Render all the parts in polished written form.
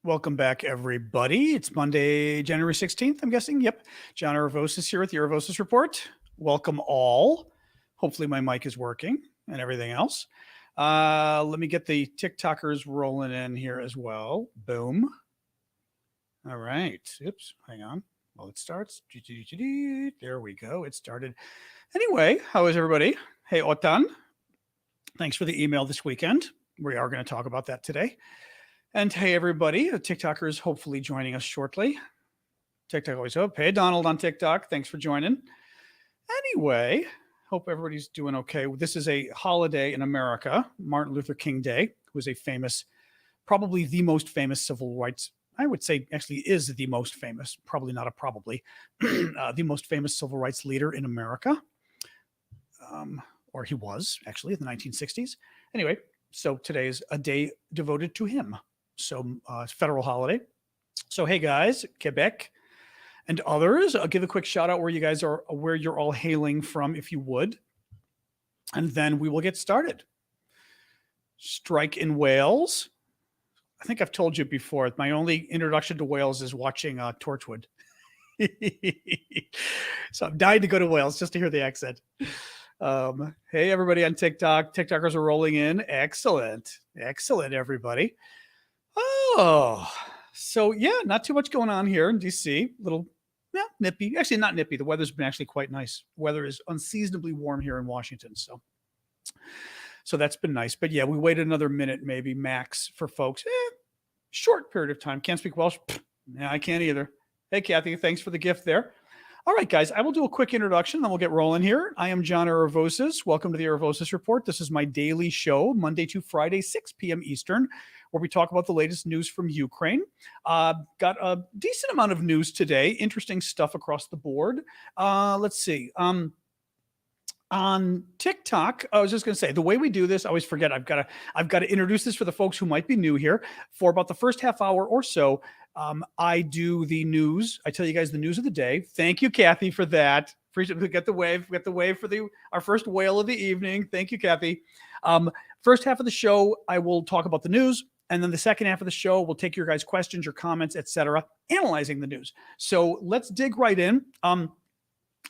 Welcome back, everybody. It's Monday, January 16th, I'm guessing. Yep. John Aravosis here with the Aravosis Report. Welcome all. Hopefully my mic is working and everything else. Let me get the TikTokers rolling in here as well. Boom. All right. Oops. Hang on. Well, it starts. There we go. It started. Anyway, how is everybody? Hey, Otan. Thanks for the email this weekend. We are going to talk about that today. And hey, everybody, the TikTokers hopefully joining us shortly. TikTok always hope. Hey, Donald on TikTok. Thanks for joining. Anyway, hope everybody's doing okay. This is a holiday in America, Martin Luther King Day, who is a famous, probably the most famous civil rights, I would say actually is the most famous, probably not a probably, the most famous civil rights leader in America. Or he was actually in the 1960s. Anyway, so today is a day devoted to him. So it's federal holiday. So hey guys, Quebec and others, I'll give a quick shout out where you guys are, where you're all hailing from, if you would, and then we will get started. Strike in Wales. I think I've told you before. My only introduction to Wales is watching Torchwood. So I'm dying to go to Wales just to hear the accent. Hey everybody on TikTok. TikTokers are rolling in. Excellent, everybody. Oh, so yeah, not too much going on here in DC. Little, yeah, nippy. Actually, not nippy. The weather's been actually quite nice. Weather is unseasonably warm here in Washington, so that's been nice. But yeah, we waited another minute, maybe max, for folks. Short period of time. Can't speak Welsh. Yeah, I can't either. Hey, Kathy, thanks for the gift there. All right, guys, I will do a quick introduction, then we'll get rolling here. I am John Aravosis. Welcome to the Aravosis Report. This is my daily show, Monday to Friday, 6 p.m. Eastern, where we talk about the latest news from Ukraine. Got a decent amount of news today, interesting stuff across the board. Let's see. On TikTok, I was just going to say, the way we do this, I always forget. I've got to introduce this for the folks who might be new here. For about the first half hour or so, I do the news. I tell you guys the news of the day. Thank you, Kathy, for that. Appreciate it. Get the wave. Get the wave for our first whale of the evening. Thank you, Kathy. First half of the show, I will talk about the news. And then the second half of the show, we'll take your guys' questions, your comments, etc., analyzing the news. So let's dig right in.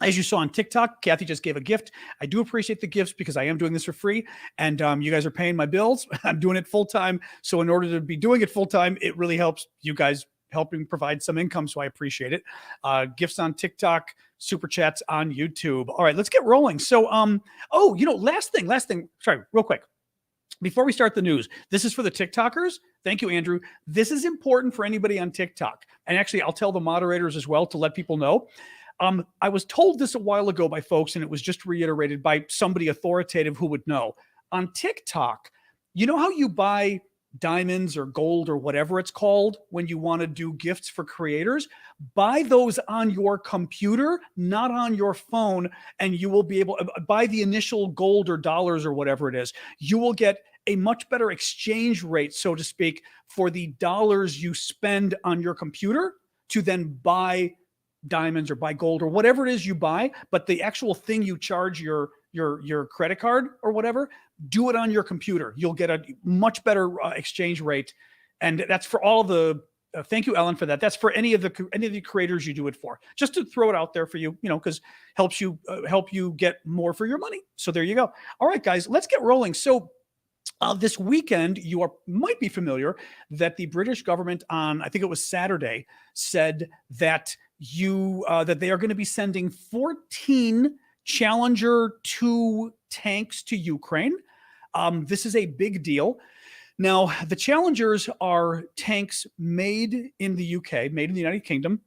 As you saw on TikTok, Kathy just gave a gift. I do appreciate the gifts because I am doing this for free, and you guys are paying my bills. I'm doing it full time. So in order to be doing it full time, it really helps you guys helping provide some income. So I appreciate it. Gifts on TikTok, super chats on YouTube. All right, let's get rolling. So, last thing. Sorry, real quick. Before we start the news, this is for the TikTokers. Thank you, Andrew. This is important for anybody on TikTok. And actually, I'll tell the moderators as well to let people know. I was told this a while ago by folks, and it was just reiterated by somebody authoritative who would know. On TikTok, you know how you buy diamonds or gold or whatever it's called when you want to do gifts for creators? Buy those on your computer, not on your phone, and you will be able to buy the initial gold or dollars or whatever it is. You will get a much better exchange rate, so to speak, for the dollars you spend on your computer to then buy diamonds or buy gold or whatever it is you buy, but the actual thing you charge your credit card or whatever, do it on your computer. You'll get a much better exchange rate, and that's for all the. Thank you, Ellen, for that. That's for any of the creators you do it for. Just to throw it out there for you, because help you get more for your money. So there you go. All right, guys, let's get rolling. So. This weekend, you might be familiar that the British government on, I think it was Saturday, said that that they are going to be sending 14 Challenger 2 tanks to Ukraine. This is a big deal. Now, the Challengers are tanks made in the UK, made in the United Kingdom,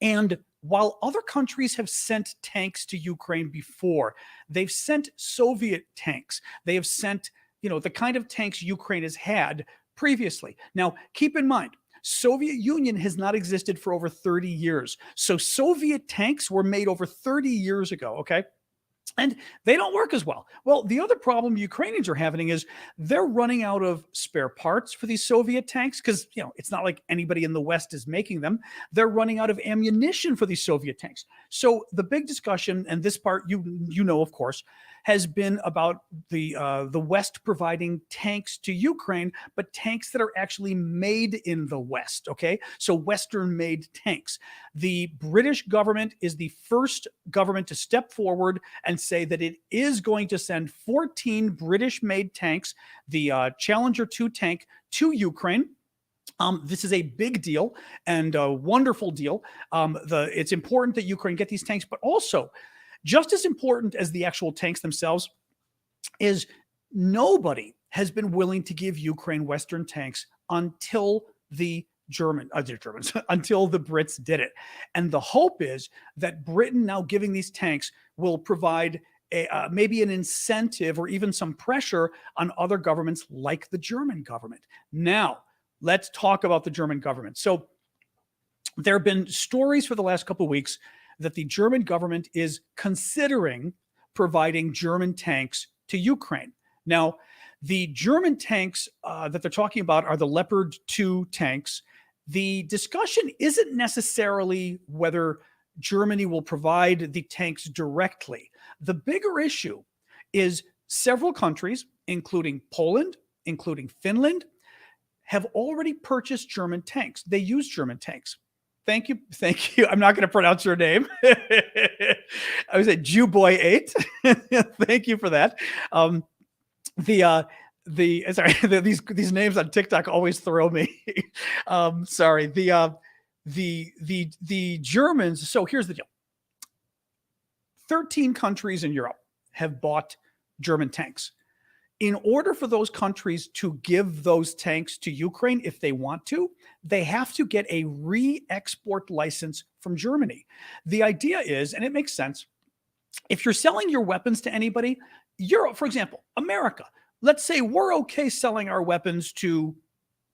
and while other countries have sent tanks to Ukraine before, they've sent Soviet tanks. They have sent the kind of tanks Ukraine has had previously. Now, keep in mind, Soviet Union has not existed for over 30 years. So Soviet tanks were made over 30 years ago, okay? And they don't work as well. Well, the other problem Ukrainians are having is they're running out of spare parts for these Soviet tanks because, it's not like anybody in the West is making them. They're running out of ammunition for these Soviet tanks. So the big discussion, and this part, of course, has been about the West providing tanks to Ukraine, but tanks that are actually made in the West. Okay, so Western-made tanks. The British government is the first government to step forward and say that it is going to send 14 British-made tanks, the Challenger 2 tank, to Ukraine. This is a big deal and a wonderful deal. It's important that Ukraine get these tanks, but also, just as important as the actual tanks themselves, is nobody has been willing to give Ukraine Western tanks until the Germans, until the Brits did it. And the hope is that Britain now giving these tanks will provide maybe an incentive or even some pressure on other governments like the German government. Now, let's talk about the German government. So there have been stories for the last couple of weeks that the German government is considering providing German tanks to Ukraine. Now, the German tanks that they're talking about are the Leopard 2 tanks. The discussion isn't necessarily whether Germany will provide the tanks directly. The bigger issue is several countries, including Poland, including Finland, have already purchased German tanks. They use German tanks. Thank you. Thank you. I'm not going to pronounce your name. I was at Jewboy 8. Thank you for that. These names on TikTok always throw me. Sorry. The Germans. So here's the deal. 13 countries in Europe have bought German tanks. In order for those countries to give those tanks to Ukraine, if they want to, they have to get a re-export license from Germany. The idea is, and it makes sense, if you're selling your weapons to anybody, Europe, for example, America, let's say we're okay selling our weapons to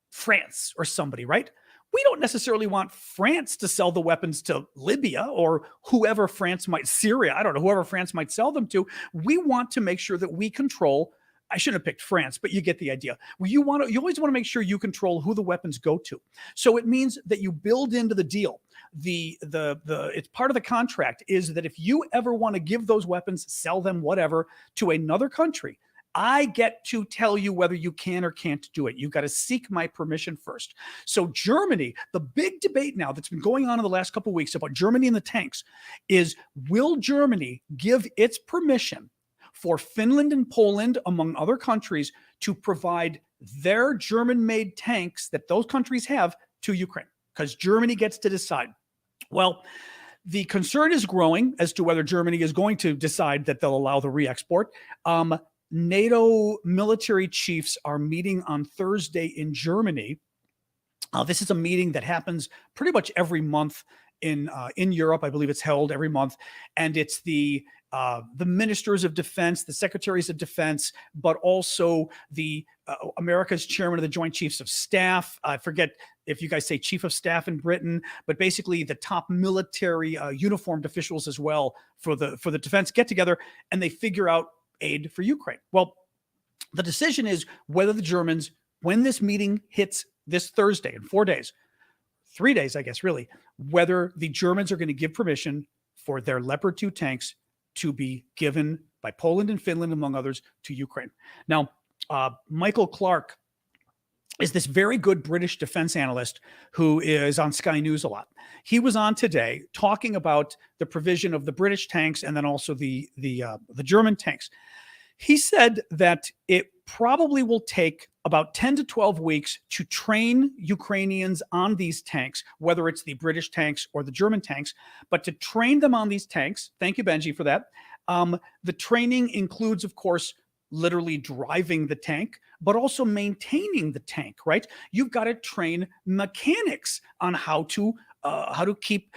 France or somebody, right? We don't necessarily want France to sell the weapons to Libya or whoever France might, Syria, I don't know, whoever France might sell them to. We want to make sure that we control, I shouldn't have picked France, but you get the idea. You always want to make sure you control who the weapons go to. So it means that you build into the deal. It's part of the contract is that if you ever want to give those weapons, sell them, whatever, to another country, I get to tell you whether you can or can't do it. You've got to seek my permission first. So Germany, the big debate now that's been going on in the last couple of weeks about Germany and the tanks is, will Germany give its permission for Finland and Poland, among other countries, to provide their German-made tanks that those countries have to Ukraine? Because Germany gets to decide. Well, the concern is growing as to whether Germany is going to decide that they'll allow the re-export. NATO military chiefs are meeting on Thursday in Germany. This is a meeting that happens pretty much every month in Europe. I believe it's held every month, and it's the ministers of defense, the secretaries of defense, but also the America's chairman of the Joint Chiefs of Staff. I forget if you guys say chief of staff in Britain, but basically the top military uniformed officials as well for the defense get together and they figure out aid for Ukraine. Well, the decision is whether the Germans, when this meeting hits this Thursday in 4 days, 3 days, I guess, really, whether the Germans are going to give permission for their Leopard 2 tanks to be given by Poland and Finland, among others, to Ukraine. Now, Michael Clark is this very good British defense analyst who is on Sky News a lot. He was on today talking about the provision of the British tanks and then also the German tanks. He said that it probably will take about 10 to 12 weeks to train Ukrainians on these tanks, whether it's the British tanks or the German tanks, but to train them on these tanks, thank you, Benji, for that. The training includes, of course, literally driving the tank, but also maintaining the tank, right? You've got to train mechanics on how to keep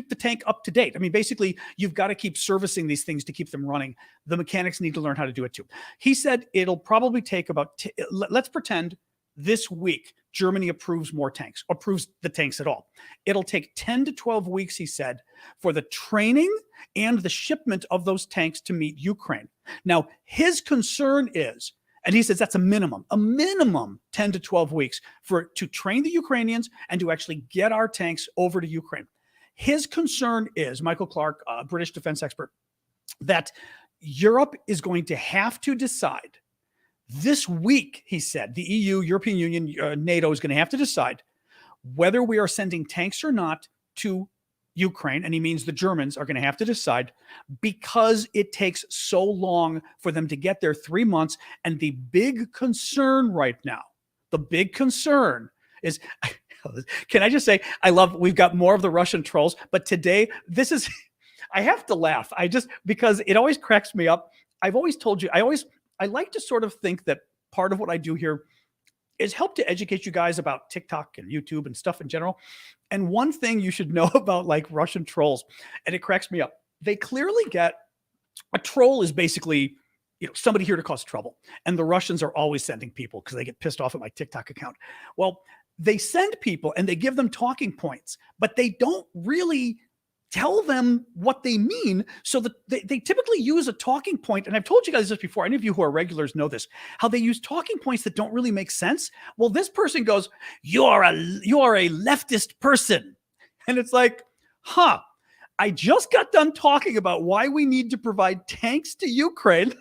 the tank up to date. I mean, basically, you've got to keep servicing these things to keep them running. The mechanics need to learn how to do it too. He said it'll probably take about, let's pretend this week Germany approves the tanks at all. It'll take 10 to 12 weeks, he said, for the training and the shipment of those tanks to meet Ukraine. Now, his concern is, and he says that's a minimum 10 to 12 weeks to train the Ukrainians and to actually get our tanks over to Ukraine. His concern is, Michael Clark, British defense expert, that Europe is going to have to decide this week, he said, the EU, European Union, NATO is going to have to decide whether we are sending tanks or not to Ukraine. And he means the Germans are going to have to decide because it takes so long for them to get there, 3 months. And the big concern right now, the big concern is, can I just say, we've got more of the Russian trolls, but today, I have to laugh. Because it always cracks me up. I've always told you, I like to sort of think that part of what I do here is help to educate you guys about TikTok and YouTube and stuff in general. And one thing you should know about like Russian trolls, and it cracks me up, they clearly get a troll is basically, somebody here to cause trouble. And the Russians are always sending people because they get pissed off at my TikTok account. Well, they send people and they give them talking points, but they don't really tell them what they mean. So that they typically use a talking point. And I've told you guys this before. Any of you who are regulars know this, how they use talking points that don't really make sense. Well, this person goes, you are a leftist person. And it's like, I just got done talking about why we need to provide tanks to Ukraine.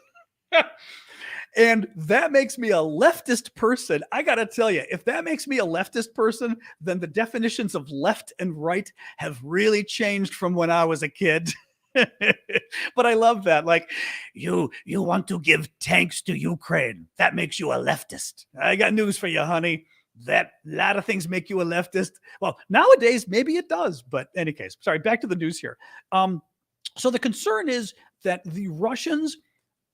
And that makes me a leftist person. I got to tell you, if that makes me a leftist person, then the definitions of left and right have really changed from when I was a kid. But I love that. Like, you want to give tanks to Ukraine. That makes you a leftist. I got news for you, honey. That a lot of things make you a leftist. Well, nowadays, maybe it does. But in any case, sorry, back to the news here. So the concern is that the Russians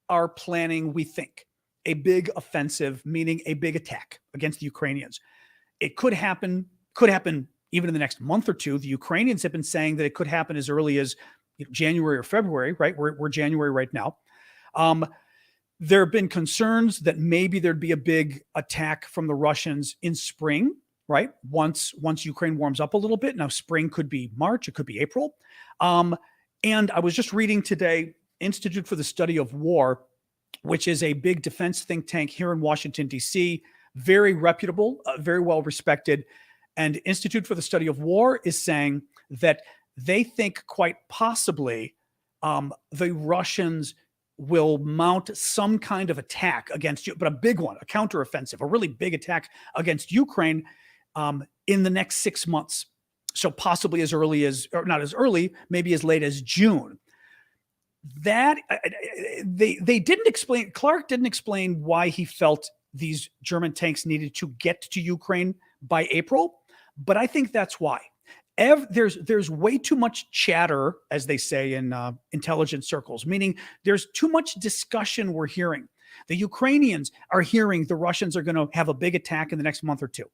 are planning, we think, a big offensive, meaning a big attack against the Ukrainians. It could happen even in the next month or two. The Ukrainians have been saying that it could happen as early as January or February, right? We're January right now. There have been concerns that maybe there'd be a big attack from the Russians in spring, right? Once Ukraine warms up a little bit. Now, spring could be March, it could be April. And I was just reading today, Institute for the Study of War, which is a big defense think tank here in Washington, D.C., very reputable, very well respected. And Institute for the Study of War is saying that they think quite possibly the Russians will mount some kind of attack against you, but a big one, a counteroffensive, a really big attack against Ukraine in the next 6 months. So possibly as early as, or not as early, maybe as late as June. That they didn't explain, Clark didn't explain why he felt these German tanks needed to get to Ukraine by April, but I think that's why. There's way too much chatter, as they say in intelligence circles, meaning there's too much discussion we're hearing. The Ukrainians are hearing the Russians are going to have a big attack in the next month or two.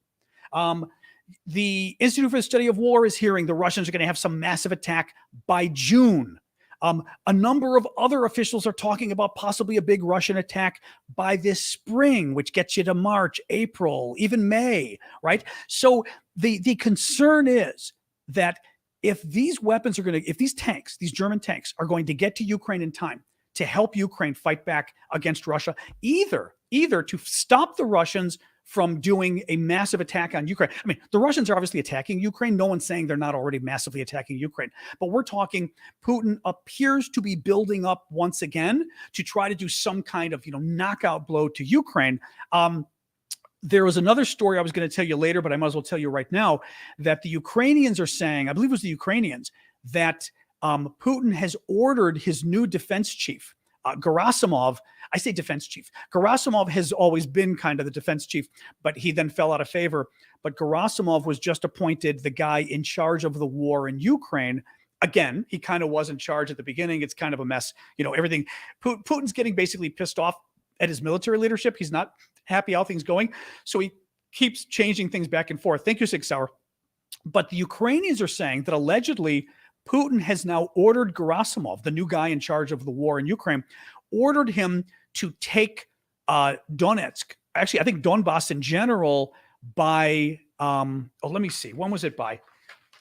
The Institute for the Study of War is hearing the Russians are going to have some massive attack by June. A number of other officials are talking about possibly a big Russian attack by this spring, which gets you to March, April, even May, right? So the concern is that if these weapons are going to, if these tanks, these German tanks are going to get to Ukraine in time to help Ukraine fight back against Russia, either to stop the Russians from doing a massive attack on Ukraine. I mean, the Russians are obviously attacking Ukraine. No one's saying they're not already massively attacking Ukraine. But we're talking Putin appears to be building up once again to try to do some kind of, knockout blow to Ukraine. There was another story I was going to tell you later, but I might as well tell you right now that the Ukrainians are saying, I believe it was the Ukrainians, that Putin has ordered his new defense chief, Gerasimov. I say defense chief. Gerasimov has always been kind of the defense chief, but he then fell out of favor. But Gerasimov was just appointed the guy in charge of the war in Ukraine. Again, he kind of was in charge at the beginning. It's kind of a mess. Everything. Putin's getting basically pissed off at his military leadership. He's not happy how things going. So he keeps changing things back and forth. Thank you, 6 Hour. But the Ukrainians are saying that allegedly Putin has now ordered Gerasimov, the new guy in charge of the war in Ukraine, ordered him to take Donetsk, actually, I think Donbass in general by, let me see. When was it by?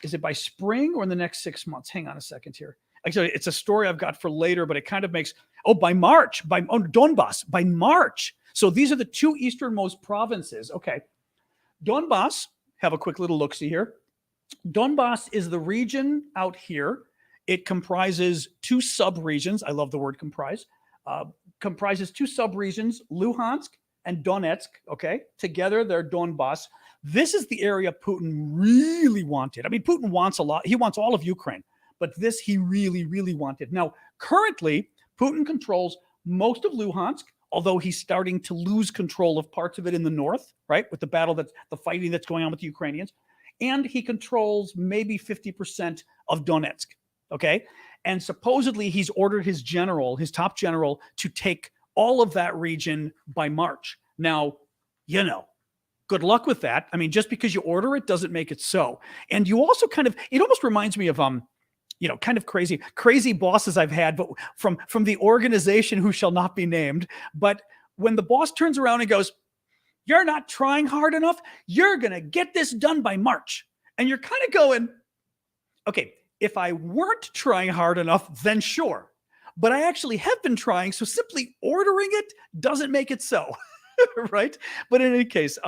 Is it by spring or in the next 6 months? Hang on a second here. Actually, it's a story I've got for later, but it kind of makes, by March, Donbass, by March. So these are the two easternmost provinces. Okay. Donbass, have a quick little look-see here. Donbass is the region out here It comprises two sub-regions. I love the word comprise. Comprises two sub-regions, Luhansk and Donetsk, okay? Together, they're Donbass. This is the area Putin really wanted. I mean, Putin wants a lot. He wants all of Ukraine, but this he really, really wanted. Now, currently, Putin controls most of Luhansk, although he's starting to lose control of parts of it in the north, right? With the fighting that's going on with the Ukrainians. And he controls maybe 50% of Donetsk, okay? And supposedly he's ordered his top general, to take all of that region by March. Now, good luck with that. I mean, just because you order it doesn't make it so. And you also it almost reminds me of, kind of crazy bosses I've had, but from the organization who shall not be named. But when the boss turns around and goes, "You're not trying hard enough. You're going to get this done by March." And you're kind of going, okay, if I weren't trying hard enough, then sure. But I actually have been trying, so simply ordering it doesn't make it so, right? But in any case,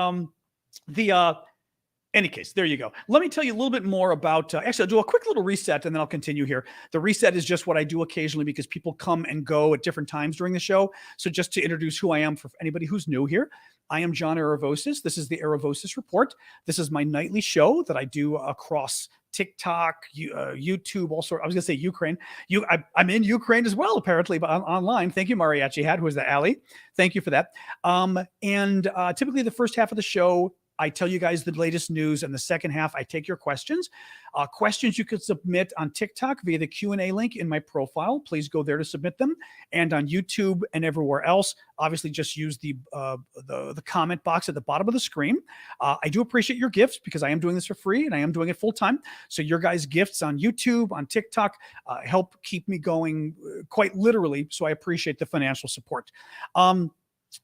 there you go. Let me tell you a little bit more about, actually, I'll do a quick little reset and then I'll continue here. The reset is just what I do occasionally because people come and go at different times during the show. So just to introduce who I am for anybody who's new here, I am John Aravosis. This is the Aravosis Report. This is my nightly show that I do across TikTok, YouTube, also. I was going to say Ukraine. I'm in Ukraine as well, apparently, but online. Thank you, Mariachi Hat, who is the alley. Thank you for that. Typically the first half of the show, I tell you guys the latest news, and the second half, I take your questions. Questions you could submit on TikTok via the Q&A link in my profile. Please go there to submit them. And on YouTube and everywhere else, obviously just use the comment box at the bottom of the screen. I do appreciate your gifts because I am doing this for free and I am doing it full time. So your guys' gifts on YouTube, on TikTok, help keep me going quite literally. So I appreciate the financial support.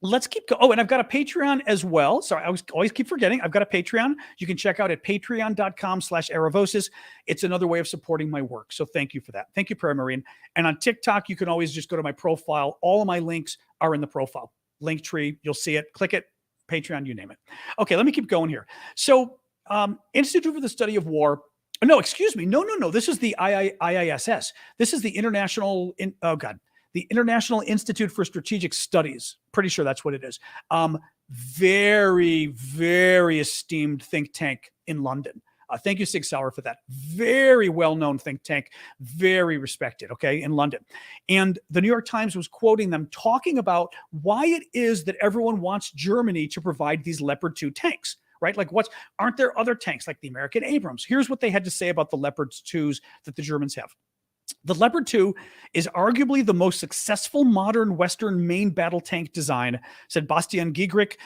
Let's keep going. Oh, and I've got a Patreon as well. Sorry, I always keep forgetting. I've got a Patreon. You can check out at patreon.com/Aravosis. It's another way of supporting my work. So thank you for that. Thank you, Prayer Marine. And on TikTok, you can always just go to my profile. All of my links are in the profile. Linktree, you'll see it. Click it. Patreon, you name it. Okay, let me keep going here. So Institute for the Study of War. No, excuse me. No. This is the IISS. This is the the International Institute for Strategic Studies. Pretty sure that's what it is. Very, very esteemed think tank in London. Thank you, Sig Sauer, for that. Very well-known think tank, very respected, okay, in London. And the New York Times was quoting them, talking about why it is that everyone wants Germany to provide these Leopard 2 tanks, right? Like, aren't there other tanks like the American Abrams? Here's what they had to say about the Leopard 2s that the Germans have. The Leopard 2 is arguably the most successful modern Western main battle tank design, said Bastian Giegrich,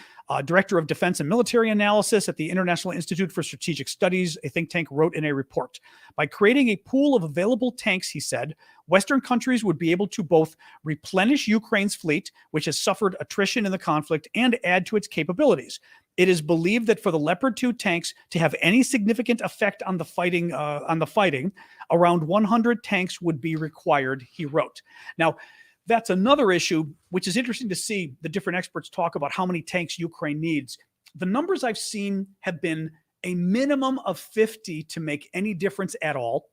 director of defense and military analysis at the International Institute for Strategic Studies, a think tank, wrote in a report. By creating a pool of available tanks, he said, Western countries would be able to both replenish Ukraine's fleet, which has suffered attrition in the conflict, and add to its capabilities. It is believed that for the Leopard 2 tanks to have any significant effect on the fighting, around 100 tanks would be required, he wrote. Now, that's another issue, which is interesting to see the different experts talk about how many tanks Ukraine needs. The numbers I've seen have been a minimum of 50 to make any difference at all.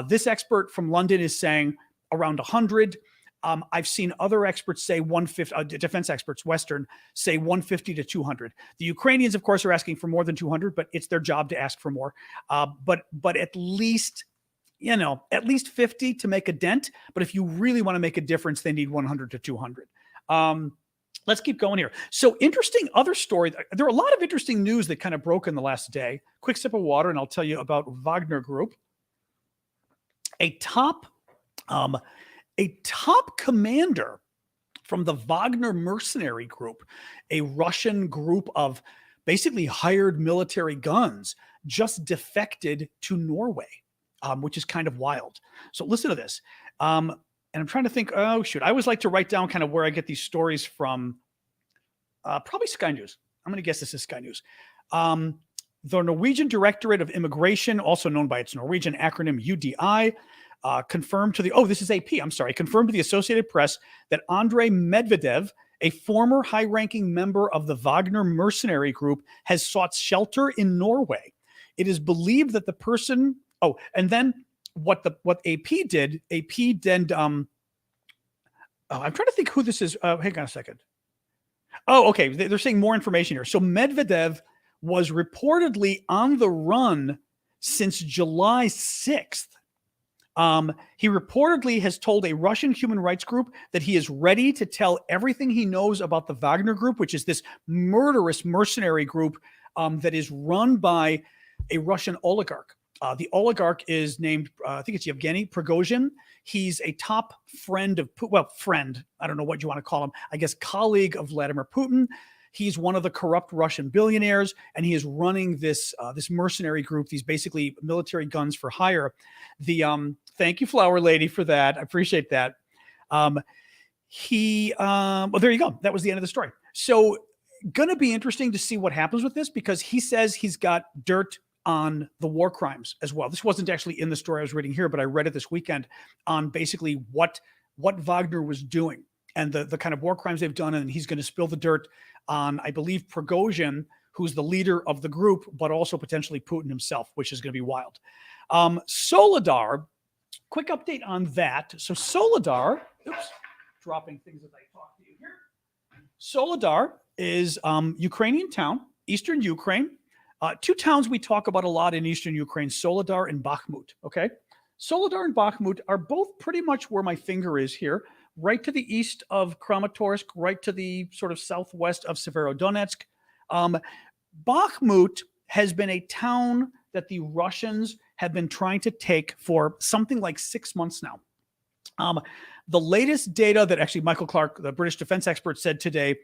This expert from London is saying around 100. I've seen other experts say 150, defense experts, Western, say 150 to 200. The Ukrainians, of course, are asking for more than 200, but it's their job to ask for more. But at least 50 to make a dent. But if you really want to make a difference, they need 100 to 200. Let's keep going here. So interesting other story. There are a lot of interesting news that kind of broke in the last day. Quick sip of water, and I'll tell you about Wagner Group. A top commander from the Wagner mercenary group, a Russian group of basically hired military guns, just defected to Norway, which is kind of wild. So listen to this. And I'm trying to think, oh, shoot. I always like to write down kind of where I get these stories from. Probably Sky News. I'm going to guess this is Sky News. The Norwegian Directorate of Immigration, also known by its Norwegian acronym UDI, confirmed to the Associated Press that Andrei Medvedev, a former high-ranking member of the Wagner mercenary group, has sought shelter in Norway. It is believed that the person, and then what AP did, AP then I'm trying to think who this is. Hang on a second. Oh, okay. They're saying more information here. So Medvedev was reportedly on the run since July 6th. He reportedly has told a Russian human rights group that he is ready to tell everything he knows about the Wagner group, which is this murderous mercenary group that is run by a Russian oligarch. The oligarch is named, I think it's Yevgeny Prigozhin. He's a top friend of, friend, I don't know what you want to call him, I guess colleague of Vladimir Putin. He's one of the corrupt Russian billionaires, and he is running this mercenary group, these basically military guns for hire. Thank you, Flower Lady, for that. I appreciate that. Well, there you go. That was the end of the story. So going to be interesting to see what happens with this, because he says he's got dirt on the war crimes as well. This wasn't actually in the story I was reading here, but I read it this weekend on basically what Wagner was doing and the kind of war crimes they've done. And he's going to spill the dirt on, I believe, Prigozhin, who's the leader of the group, but also potentially Putin himself, which is going to be wild. Soledar, quick update on that. So Soledar, dropping things as I talk to you here. Soledar is Ukrainian town, eastern Ukraine. Two towns we talk about a lot in eastern Ukraine, Soledar and Bakhmut, okay? Soledar and Bakhmut are both pretty much where my finger is here, right to the east of Kramatorsk, right to the sort of southwest of Severodonetsk. Bakhmut has been a town that the Russians have been trying to take for something like 6 months now. The latest data that actually Michael Clark, the British defense expert, said today,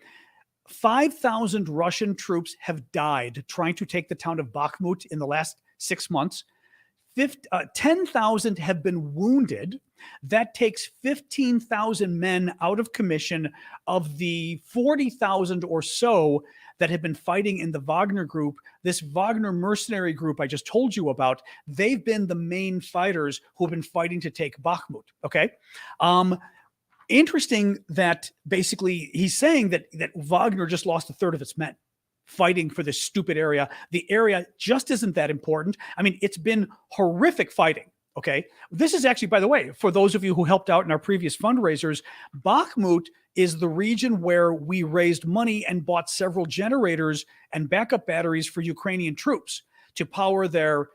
5,000 Russian troops have died trying to take the town of Bakhmut in the last 6 months. 10,000 have been wounded. That takes 15,000 men out of commission of the 40,000 or so that have been fighting in the Wagner group. This Wagner mercenary group I just told you about, they've been the main fighters who have been fighting to take Bakhmut, okay? Interesting that basically he's saying that Wagner just lost a third of its men fighting for this stupid area. The area just isn't that important. I mean, it's been horrific fighting, okay? This is actually, by the way, for those of you who helped out in our previous fundraisers, Bakhmut is the region where we raised money and bought several generators and backup batteries for Ukrainian troops to power their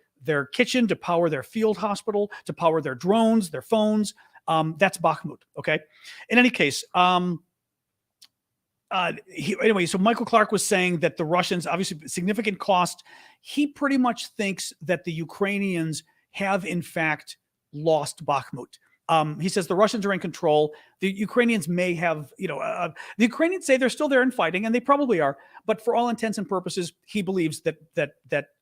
kitchen, to power their field hospital, to power their drones, their phones. That's Bakhmut, okay? In any case, anyway, so Michael Clark was saying that the Russians, obviously significant cost. He pretty much thinks that the Ukrainians have in fact lost Bakhmut. He says the Russians are in control. The Ukrainians may have, the Ukrainians say they're still there and fighting, and they probably are. But for all intents and purposes, he believes that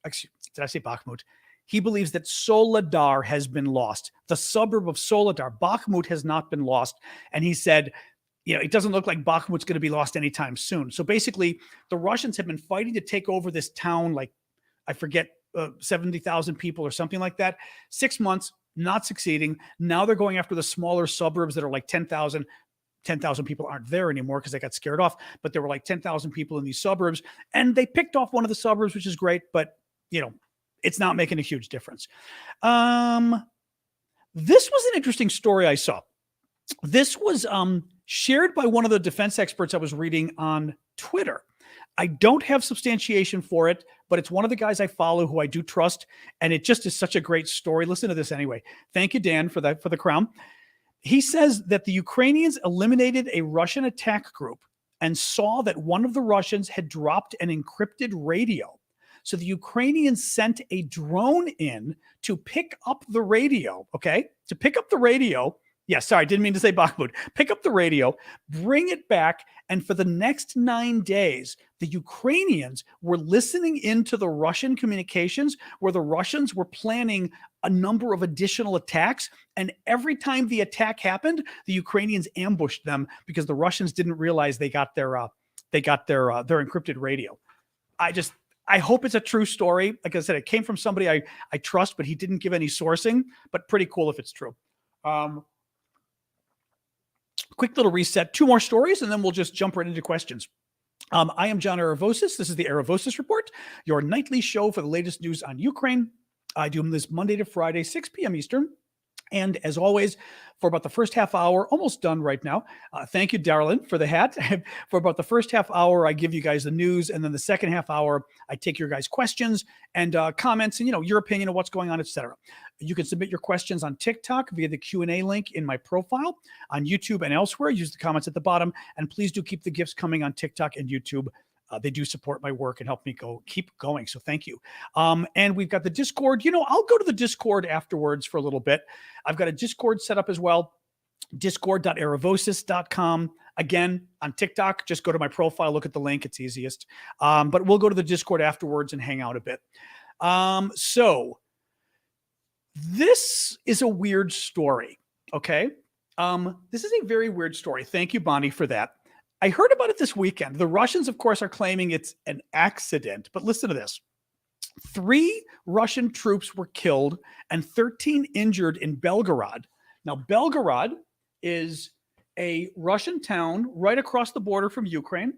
actually, did I say Bakhmut? He believes that Soledar has been lost. The suburb of Soledar, Bakhmut, has not been lost. And he said, it doesn't look like Bakhmut's going to be lost anytime soon. So basically, the Russians have been fighting to take over this town, like, I forget, 70,000 people or something like that. 6 months, not succeeding. Now they're going after the smaller suburbs that are like 10,000. 10,000 people aren't there anymore because they got scared off, but there were like 10,000 people in these suburbs. And they picked off one of the suburbs, which is great, but, it's not making a huge difference. This was an interesting story I saw. This was shared by one of the defense experts I was reading on Twitter. I don't have substantiation for it, but it's one of the guys I follow who I do trust, and it just is such a great story. Listen to this anyway. Thank you, Dan, for the crown. He says that the Ukrainians eliminated a Russian attack group and saw that one of the Russians had dropped an encrypted radio. So the Ukrainians sent a drone in to pick up the radio, okay? To pick up the radio. Yeah, sorry, didn't mean to say Bakhmut. Pick up the radio, bring it back, and for the next 9 days, the Ukrainians were listening into the Russian communications where the Russians were planning a number of additional attacks, and every time the attack happened, the Ukrainians ambushed them because the Russians didn't realize they got their encrypted radio. I hope it's a true story. Like I said, it came from somebody I trust, but he didn't give any sourcing, but pretty cool if it's true. Quick little reset, 2 more stories, and then we'll just jump right into questions. I am John Aravosis. This is the Aravosis Report, your nightly show for the latest news on Ukraine. I do this Monday to Friday, 6 p.m. Eastern, And as always, for about the first half hour, almost done right now. Thank you, Darlin, for the hat. For about the first half hour, I give you guys the news, and then the second half hour, I take your guys' questions and comments, and your opinion of what's going on, etc. You can submit your questions on TikTok via the Q&A link in my profile, on YouTube and elsewhere. Use the comments at the bottom, and please do keep the gifts coming on TikTok and YouTube. They do support my work and help me keep going. So thank you. And we've got the Discord. I'll go to the Discord afterwards for a little bit. I've got a Discord set up as well. Discord.aravosis.com. Again, on TikTok, just go to my profile, look at the link. It's easiest. But we'll go to the Discord afterwards and hang out a bit. So this is a weird story. Okay. This is a very weird story. Thank you, Bonnie, for that. I heard about it this weekend. The Russians, of course, are claiming it's an accident, but listen to this. 3 Russian troops were killed and 13 injured in Belgorod. Now, Belgorod is a Russian town right across the border from Ukraine.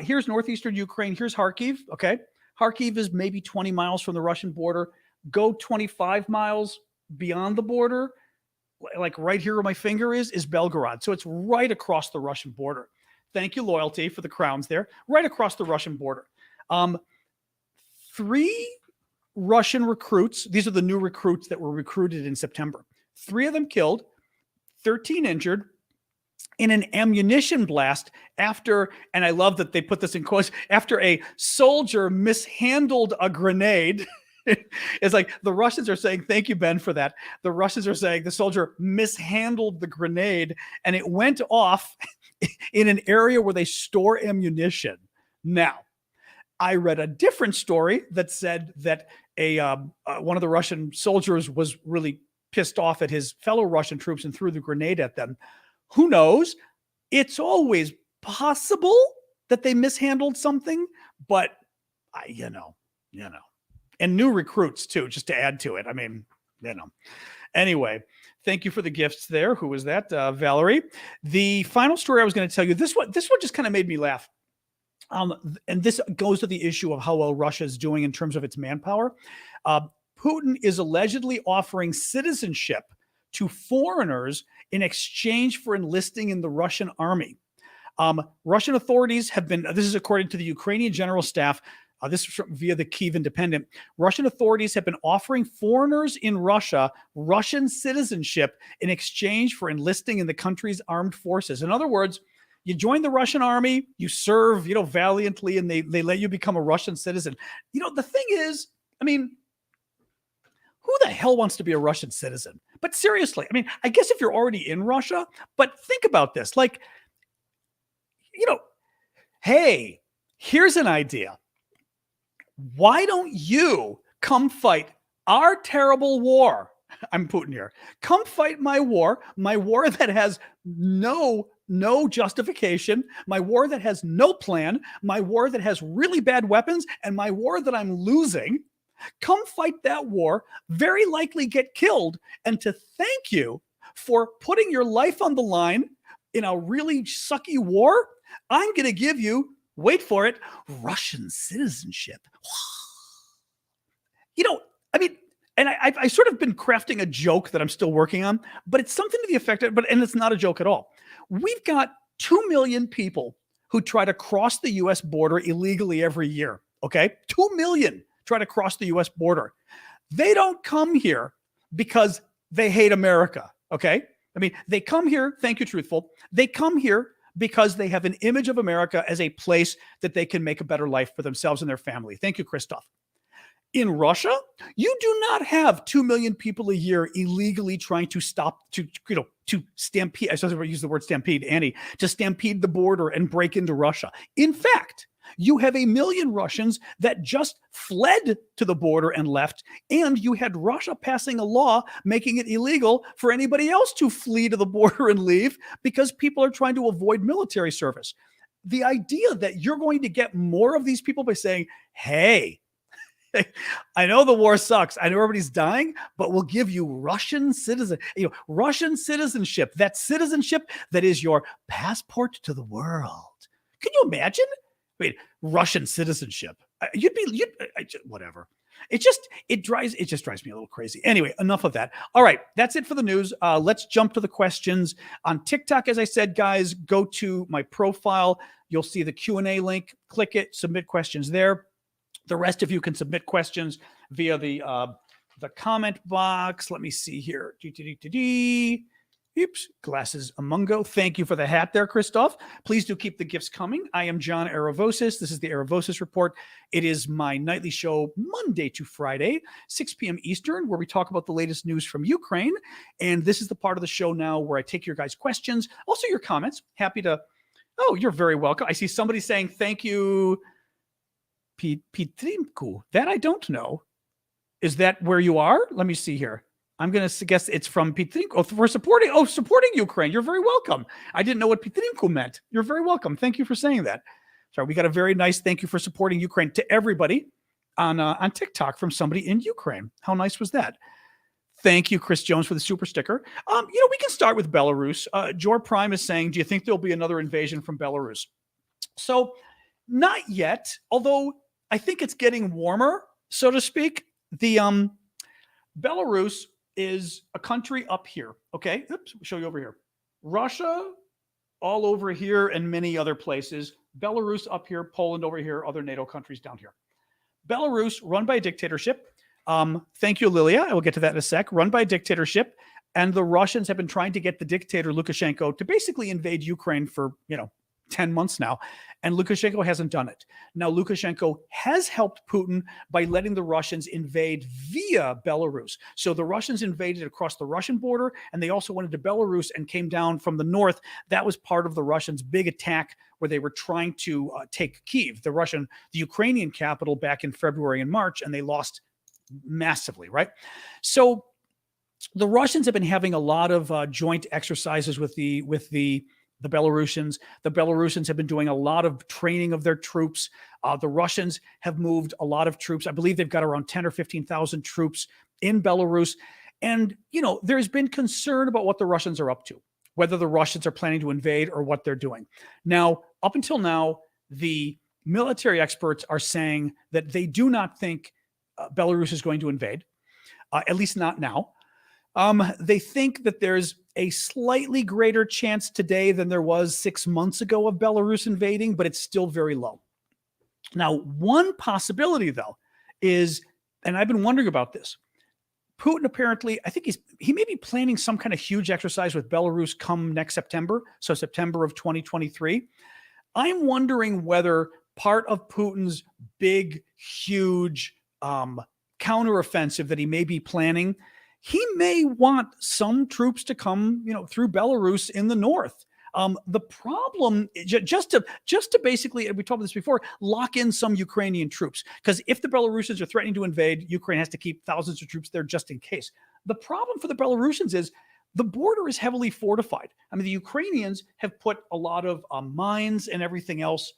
Here's northeastern Ukraine. Here's Kharkiv. Okay. Kharkiv is maybe 20 miles from the Russian border. Go 25 miles beyond the border, like right here where my finger is Belgorod. So it's right across the Russian border. Thank you, Loyalty, for the crowns there. Right across the Russian border. 3 Russian recruits. These are the new recruits that were recruited in September. 3 of them killed, 13 injured in an ammunition blast after, and I love that they put this in quotes, after a soldier mishandled a grenade. It's like the Russians are saying, thank you, Ben, for that. The Russians are saying the soldier mishandled the grenade and it went off in an area where they store ammunition. Now, I read a different story that said that one of the Russian soldiers was really pissed off at his fellow Russian troops and threw the grenade at them. Who knows? It's always possible that they mishandled something, but you know. And new recruits too, just to add to it. I mean, Anyway, thank you for the gifts there. Who was that? Valerie. The final story I was going to tell you, this one just kind of made me laugh. And this goes to the issue of how well Russia is doing in terms of its manpower. Putin is allegedly offering citizenship to foreigners in exchange for enlisting in the Russian army. Russian authorities have been, this is according to the Ukrainian General Staff, this is via the Kyiv Independent. Russian authorities have been offering foreigners in Russia Russian citizenship in exchange for enlisting in the country's armed forces. In other words, you join the Russian army, you serve, valiantly, and they let you become a Russian citizen. The thing is, who the hell wants to be a Russian citizen? But seriously, I guess if you're already in Russia, but think about this. Hey, here's an idea. Why don't you come fight our terrible war? I'm Putin here. Come fight my war that has no justification, my war that has no plan, my war that has really bad weapons, and my war that I'm losing. Come fight that war, very likely get killed, and to thank you for putting your life on the line in a really sucky war, I'm going to give you, wait for it, Russian citizenship. And I've sort of been crafting a joke that I'm still working on, but it's something to the effect of, and it's not a joke at all. We've got 2 million people who try to cross the U.S. border illegally every year, okay? 2 million try to cross the U.S. border. They don't come here because they hate America, okay? They come here, thank you, Truthful. They come here because they have an image of America as a place that they can make a better life for themselves and their family. Thank you, Christoph. In Russia, you do not have 2 million people a year illegally trying to to stampede. I supposed to use the word stampede, Annie, to stampede the border and break into Russia. In fact, you have 1 million Russians that just fled to the border and left, and you had Russia passing a law making it illegal for anybody else to flee to the border and leave because people are trying to avoid military service. The idea that you're going to get more of these people by saying, hey, I know the war sucks. I know everybody's dying, but we'll give you Russian citizenship, that citizenship that is your passport to the world. Can you imagine? Russian citizenship. Whatever. It just drives me a little crazy. Anyway, enough of that. All right, that's it for the news. Let's jump to the questions on TikTok. As I said, guys, go to my profile. You'll see the Q&A link. Click it, submit questions there. The rest of you can submit questions via the comment box. Let me see here. Oops, glasses amungo. Thank you for the hat there, Christoph. Please do keep the gifts coming. I am John Aravosis. This is the Aravosis Report. It is my nightly show Monday to Friday, 6 p.m. Eastern, where we talk about the latest news from Ukraine. And this is the part of the show now where I take your guys' questions, also your comments. Happy to, oh, you're very welcome. I see somebody saying thank you, Pitrimku. That I don't know. Is that where you are? Let me see here. I'm going to guess it's from Pitrimku for supporting Ukraine. You're very welcome. I didn't know what Pitrimku meant. You're very welcome. Thank you for saying that. Sorry, we got a very nice thank you for supporting Ukraine to everybody on TikTok from somebody in Ukraine. How nice was that? Thank you, Chris Jones, for the super sticker. We can start with Belarus. Jor Prime is saying, do you think there'll be another invasion from Belarus? So not yet, although I think it's getting warmer, so to speak. The Belarus is a country up here. Okay. Oops, I'll show you over here. Russia all over here and many other places. Belarus up here, Poland over here, other NATO countries down here. Belarus run by a dictatorship. Thank you, Lilia. I will get to that in a sec. Run by a dictatorship. And the Russians have been trying to get the dictator Lukashenko to basically invade Ukraine for, 10 months now. And Lukashenko hasn't done it. Now, Lukashenko has helped Putin by letting the Russians invade via Belarus. So the Russians invaded across the Russian border, and they also went into Belarus and came down from the north. That was part of the Russians' big attack where they were trying to take Kyiv, the Ukrainian capital, back in February and March, and they lost massively, right? So the Russians have been having a lot of joint exercises with the Belarusians. The Belarusians have been doing a lot of training of their troops. The Russians have moved a lot of troops. I believe they've got around 10 or 15,000 troops in Belarus. And, there's been concern about what the Russians are up to, whether the Russians are planning to invade or what they're doing. Now, up until now, the military experts are saying that they do not think Belarus is going to invade, at least not now. They think that there's a slightly greater chance today than there was 6 months ago of Belarus invading, but it's still very low. Now, one possibility, though, is, and I've been wondering about this, Putin apparently, I think he may be planning some kind of huge exercise with Belarus come next September, so September of 2023. I'm wondering whether part of Putin's big, huge counteroffensive that he may be planning, he may want some troops to come, through Belarus in the north. The problem, just to basically, we talked about this before, lock in some Ukrainian troops. Because if the Belarusians are threatening to invade, Ukraine has to keep thousands of troops there just in case. The problem for the Belarusians is the border is heavily fortified. I mean, the Ukrainians have put a lot of mines and everything else.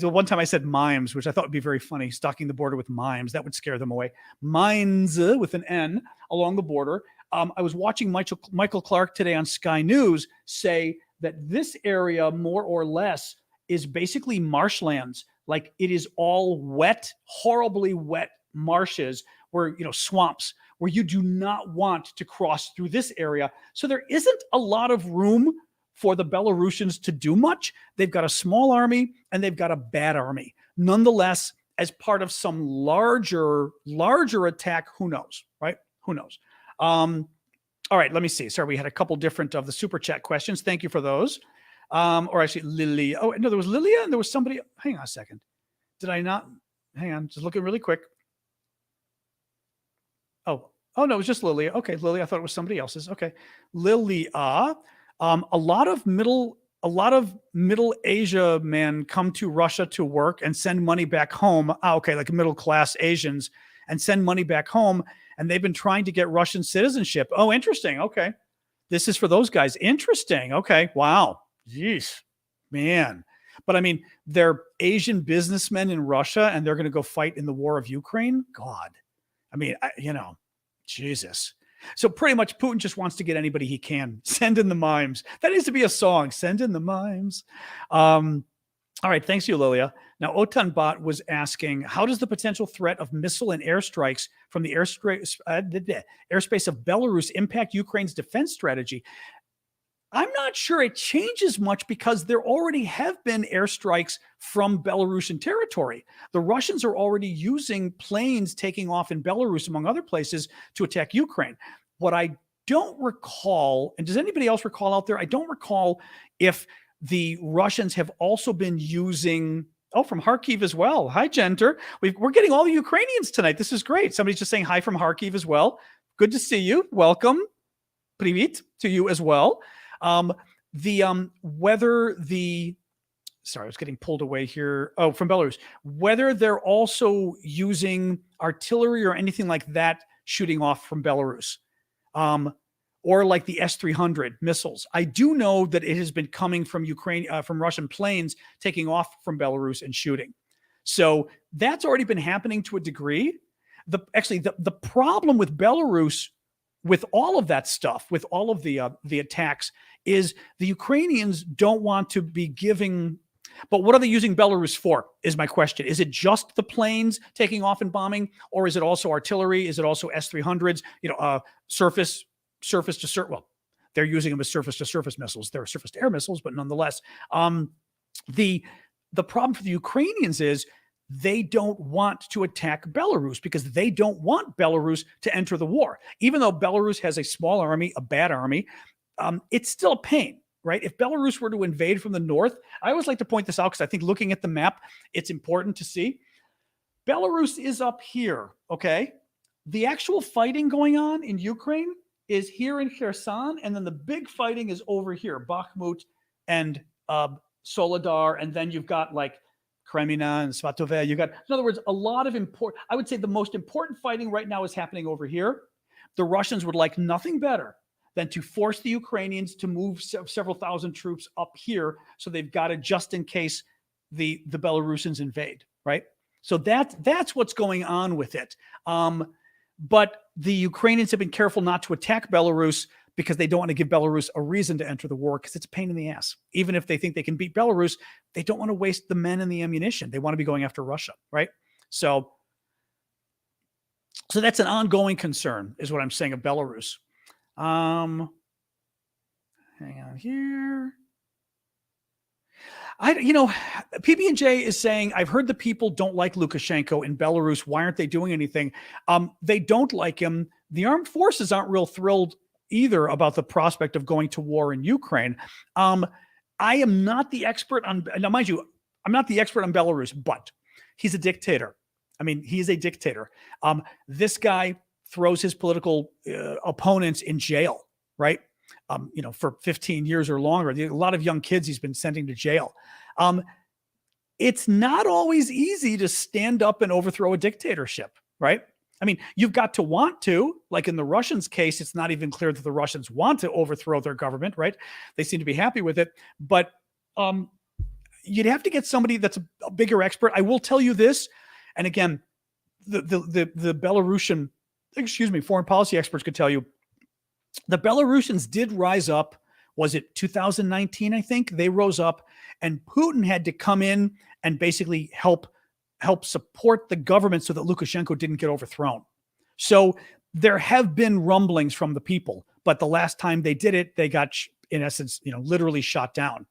One time I said mimes, which I thought would be very funny, stocking the border with mimes. That would scare them away. Mines with an N along the border. I was watching Michael Clark today on Sky News say that this area, more or less, is basically marshlands. Like, it is all wet, horribly wet marshes where, swamps, where you do not want to cross through this area. So there isn't a lot of room for the Belarusians to do much. They've got a small army and they've got a bad army. Nonetheless, as part of some larger attack, who knows, right? Who knows? All right, let me see. Sorry, we had a couple different of the super chat questions. Thank you for those. Or actually, Lily. Oh, no, there was Lilia and there was somebody. Hang on a second. Did I not? Hang on, just looking really quick. Oh, no, it was just Lilia. Okay, Lilia, I thought it was somebody else's. Okay, Lilia. A lot of Middle Asia men come to Russia to work and send money back home. Okay, like middle class Asians, and send money back home. And they've been trying to get Russian citizenship. Oh, interesting. Okay, this is for those guys. Interesting. Okay, wow. Jeez, man. But I mean, they're Asian businessmen in Russia, and they're going to go fight in the war of Ukraine. God, I mean, Jesus. So pretty much Putin just wants to get anybody he can. Send in the mimes. That needs to be a song. Send in the mimes. All right, thanks you, Lilia. Now, Otanbot was asking, how does the potential threat of missile and airstrikes from the airspace of Belarus impact Ukraine's defense strategy? I'm not sure it changes much because there already have been airstrikes from Belarusian territory. The Russians are already using planes taking off in Belarus, among other places, to attack Ukraine. What I don't recall, and does anybody else recall out there? I don't recall if the Russians have also been using. Oh, from Kharkiv as well. Hi, Genter. We're getting all the Ukrainians tonight. This is great. Somebody's just saying hi from Kharkiv as well. Good to see you. Welcome. Привет to you as well. Whether the sorry, I was getting pulled away here. Oh, from Belarus. Whether they're also using artillery or anything like that shooting off from Belarus, or like the S-300 missiles. I do know that it has been coming from Ukraine, from Russian planes taking off from Belarus and shooting. So that's already been happening to a degree. The problem with Belarus, with all of that stuff, with all of the attacks, is the Ukrainians don't want to be giving. But what are they using Belarus for? Is my question. Is it just the planes taking off and bombing, or is it also artillery? Is it also S-300s? Surface to surface. Well, they're using them as surface to surface missiles. They're surface to air missiles, but nonetheless, the problem for the Ukrainians is they don't want to attack Belarus because they don't want Belarus to enter the war. Even though Belarus has a small army, a bad army, it's still a pain, right? If Belarus were to invade from the north, I always like to point this out because I think looking at the map, it's important to see. Belarus is up here, okay? The actual fighting going on in Ukraine is here in Kherson, and then the big fighting is over here, Bakhmut and Soledar, and then you've got like Crimea and Svatove. You got, in other words, a lot of important. I would say the most important fighting right now is happening over here. The Russians would like nothing better than to force the Ukrainians to move several thousand troops up here, so they've got it just in case the Belarusians invade, right? So that's what's going on with it. But the Ukrainians have been careful not to attack Belarus because they don't want to give Belarus a reason to enter the war because it's a pain in the ass. Even if they think they can beat Belarus, they don't want to waste the men and the ammunition. They want to be going after Russia, right? So that's an ongoing concern, is what I'm saying of Belarus. Hang on here. PB&J is saying, I've heard the people don't like Lukashenko in Belarus. Why aren't they doing anything? They don't like him. The armed forces aren't real thrilled either about the prospect of going to war in Ukraine. I am not the expert on, now mind you, I'm not the expert on Belarus, but he's a dictator. I mean, he is a dictator. This guy throws his political opponents in jail, right? For 15 years or longer. A lot of young kids he's been sending to jail. It's not always easy to stand up and overthrow a dictatorship, right? I mean, you've got to want to, like in the Russians' case, it's not even clear that the Russians want to overthrow their government, right? They seem to be happy with it. But you'd have to get somebody that's a bigger expert. I will tell you this, and again, the Belarusian, foreign policy experts could tell you, the Belarusians did rise up. Was it 2019? I think they rose up, and Putin had to come in and basically help support the government so that Lukashenko didn't get overthrown. So there have been rumblings from the people, but the last time they did it, they got, in essence, literally shot down.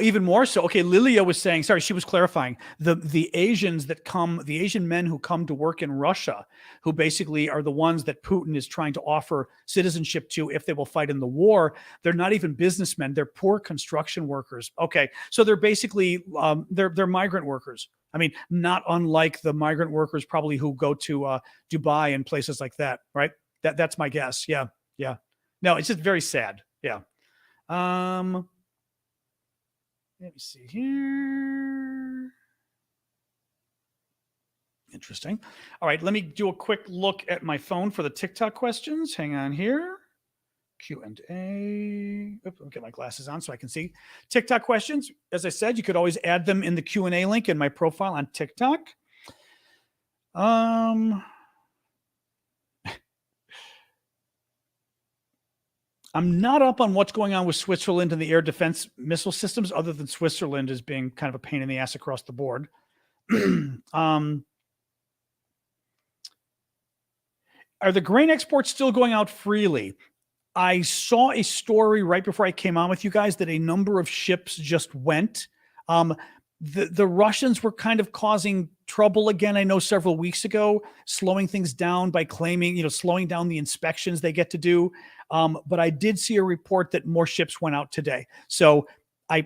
Even more so. Okay, Lilia was saying, sorry, she was clarifying the Asians that come, the Asian men who come to work in Russia, who basically are the ones that Putin is trying to offer citizenship to if they will fight in the war. They're not even businessmen. They're poor construction workers. Okay, so they're basically, they're migrant workers. I mean, not unlike the migrant workers probably who go to Dubai and places like that, right? That's my guess. Yeah. No, it's just very sad. Yeah. Let me see here. Interesting. All right, let me do a quick look at my phone for the TikTok questions. Hang on here. Q&A. Oops, I'll get my glasses on so I can see. TikTok questions. As I said, you could always add them in the Q&A link in my profile on TikTok. I'm not up on what's going on with Switzerland and the air defense missile systems, other than Switzerland as being kind of a pain in the ass across the board. Are the grain exports still going out freely? I saw a story right before I came on with you guys that a number of ships just went. The Russians were kind of causing trouble again. I know several weeks ago, slowing things down by claiming, slowing down the inspections they get to do. But I did see a report that more ships went out today. So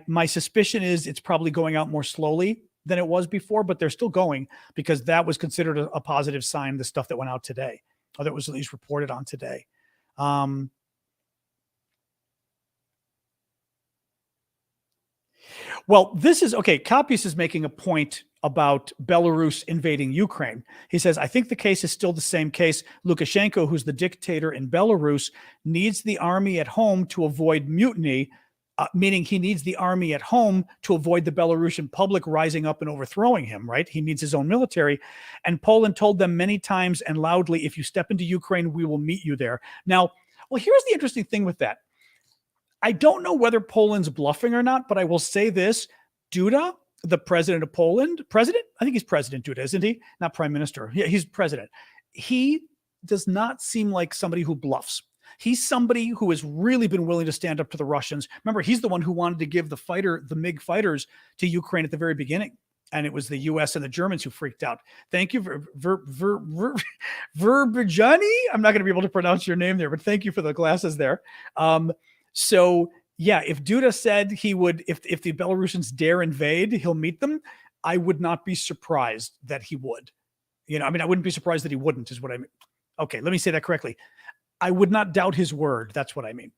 my suspicion is it's probably going out more slowly than it was before, but they're still going because that was considered a positive sign, the stuff that went out today, or that was at least reported on today. Well, this is okay. Copius is making a point about Belarus invading Ukraine. He says, I think the case is still the same case. Lukashenko, who's the dictator in Belarus, needs the army at home to avoid mutiny, meaning he needs the army at home to avoid the Belarusian public rising up and overthrowing him, right? He needs his own military. And Poland told them many times and loudly, if you step into Ukraine, we will meet you there. Now, well, here's the interesting thing with that. I don't know whether Poland's bluffing or not, but I will say this. Duda, the president of Poland, I think he's president, Duda, isn't he? Not prime minister. Yeah, he's president. He does not seem like somebody who bluffs. He's somebody who has really been willing to stand up to the Russians. Remember, he's the one who wanted to give the MiG fighters to Ukraine at the very beginning. And it was the U.S. and the Germans who freaked out. Thank you, Verbijani. I'm not going to be able to pronounce your name there, but thank you for the glasses there. So yeah, if Duda said he would, if the Belarusians dare invade, he'll meet them, I would not be surprised that he would. I wouldn't be surprised that he wouldn't, is what I mean. Okay, let me say that correctly. I would not doubt his word. That's what I mean.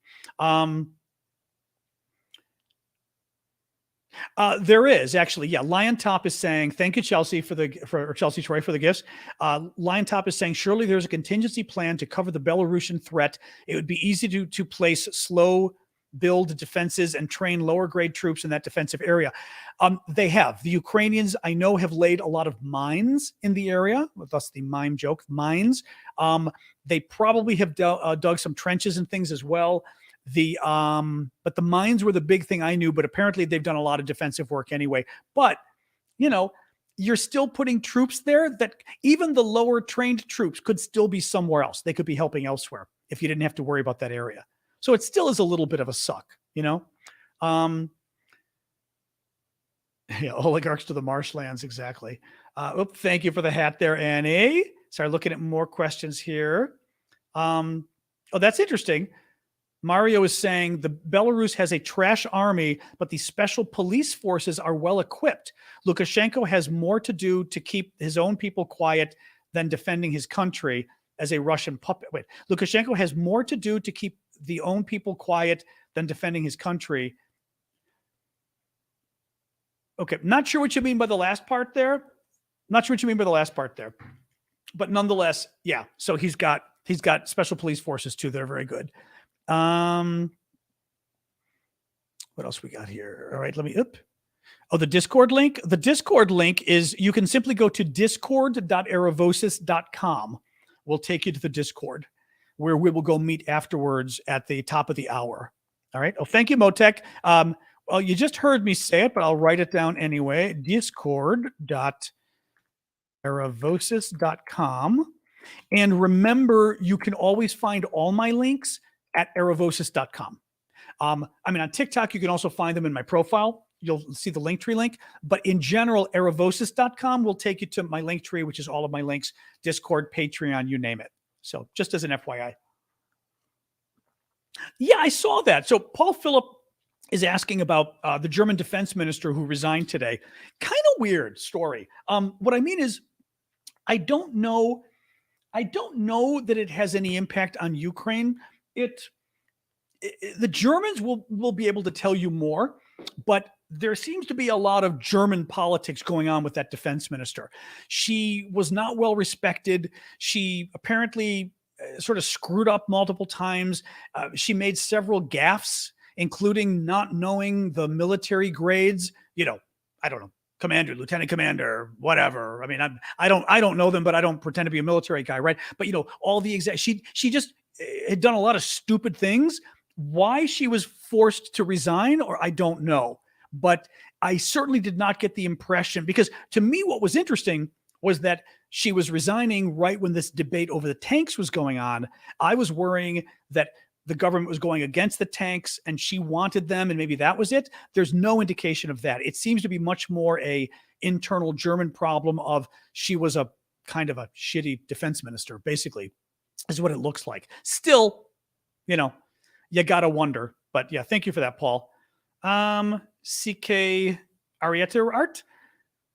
There is actually, yeah. Lion Top is saying, thank you, Chelsea, for Chelsea Troy for the gifts. Lion Top is saying, surely there's a contingency plan to cover the Belarusian threat. It would be easy to place slow build defenses and train lower grade troops in that defensive area. They have. The Ukrainians, I know, have laid a lot of mines in the area. Thus the mime joke, mines. They probably have dug some trenches and things as well. But the mines were the big thing I knew, but apparently they've done a lot of defensive work anyway. But, you're still putting troops there that even the lower trained troops could still be somewhere else. They could be helping elsewhere if you didn't have to worry about that area. So it still is a little bit of a suck, Yeah, oligarchs to the marshlands, exactly. Thank you for the hat there, Annie. Sorry, looking at more questions here. That's interesting. Mario is saying the Belarus has a trash army, but the special police forces are well equipped. Lukashenko has more to do to keep his own people quiet than defending his country as a Russian puppet. Wait, Lukashenko has more to do to keep the own people quiet than defending his country. Okay, not sure what you mean by the last part there. But nonetheless, yeah. So he's got special police forces too. They're very good. What else we got here? All right, let me the Discord link. The Discord link is, you can simply go to discord.aravosis.com. We'll take you to the Discord, where we will go meet afterwards at the top of the hour. All right. Oh, thank you, Motec. Well, you just heard me say it, but I'll write it down anyway. Discord.aravosis.com. And remember, you can always find all my links at aravosis.com. On TikTok, you can also find them in my profile. You'll see the Linktree link. But in general, aravosis.com will take you to my Linktree, which is all of my links, Discord, Patreon, you name it. So just as an FYI. Yeah, I saw that. So Paul Phillip is asking about the German defense minister who resigned today. Kind of weird story. What I mean is, I don't know that it has any impact on Ukraine. The Germans will be able to tell you more, but there seems to be a lot of German politics going on with that defense minister. She was not well respected. She apparently sort of screwed up multiple times. She made several gaffes, including not knowing the military grades. I don't know, commander, lieutenant commander, whatever. I don't know them, but I don't pretend to be a military guy, right? But all the exact, she just had done a lot of stupid things. Why she was forced to resign, or I don't know. But I certainly did not get the impression, because to me, what was interesting was that she was resigning right when this debate over the tanks was going on. I was worrying that the government was going against the tanks and she wanted them, and maybe that was it. There's no indication of that. It seems to be much more a internal German problem of she was a kind of a shitty defense minister, basically, is what it looks like. Still, you know, you gotta wonder. But yeah, thank you for that, Paul. CK Arietta Art.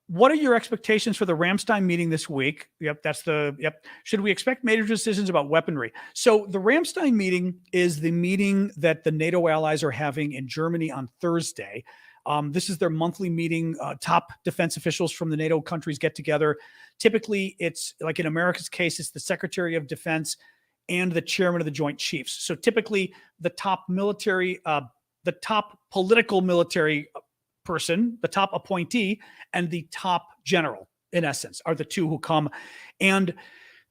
What are your expectations for the Ramstein meeting this week? Yep, that's the, yep. Should we expect major decisions about weaponry? So the Ramstein meeting is the meeting that the NATO allies are having in Germany on Thursday. This is their monthly meeting. Top defense officials from the NATO countries get together. Typically, it's like in America's case, it's the Secretary of Defense and the chairman of the Joint Chiefs. So typically, the top military, the top political military person, the top appointee, and the top general, in essence, are the two who come. And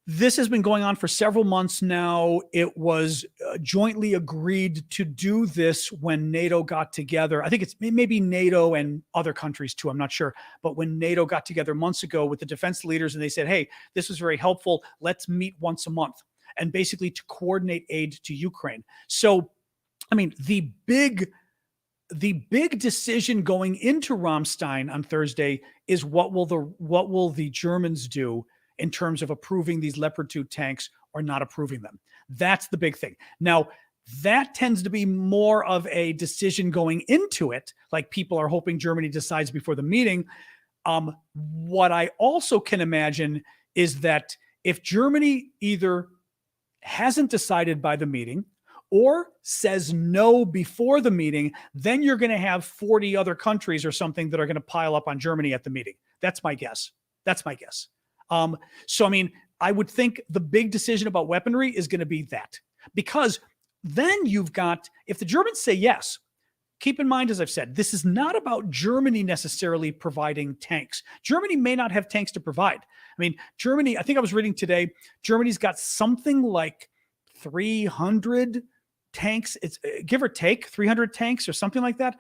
this has been going on for several months now. It was jointly agreed to do this when NATO got together. I think it's maybe NATO and other countries too, I'm not sure. But when NATO got together months ago with the defense leaders and they said, hey, this was very helpful, let's meet once a month, and basically to coordinate aid to Ukraine. So, I mean, the big decision going into Ramstein on Thursday is what will the Germans do in terms of approving these Leopard 2 tanks or not approving them. That's the big thing. Now, that tends to be more of a decision going into it, like people are hoping Germany decides before the meeting. What I also can imagine is that if Germany either hasn't decided by the meeting or says no before the meeting, then you're going to have 40 other countries or something that are going to pile up on Germany at the meeting. That's my guess. So, I mean, I would think the big decision about weaponry is going to be that, because then you've got, if the Germans say yes, keep in mind, as I've said, this is not about Germany necessarily providing tanks. Germany may not have tanks to provide. I mean, Germany, I think I was reading today, Germany's got something like 300 tanks. It's give or take 300 tanks or something like that.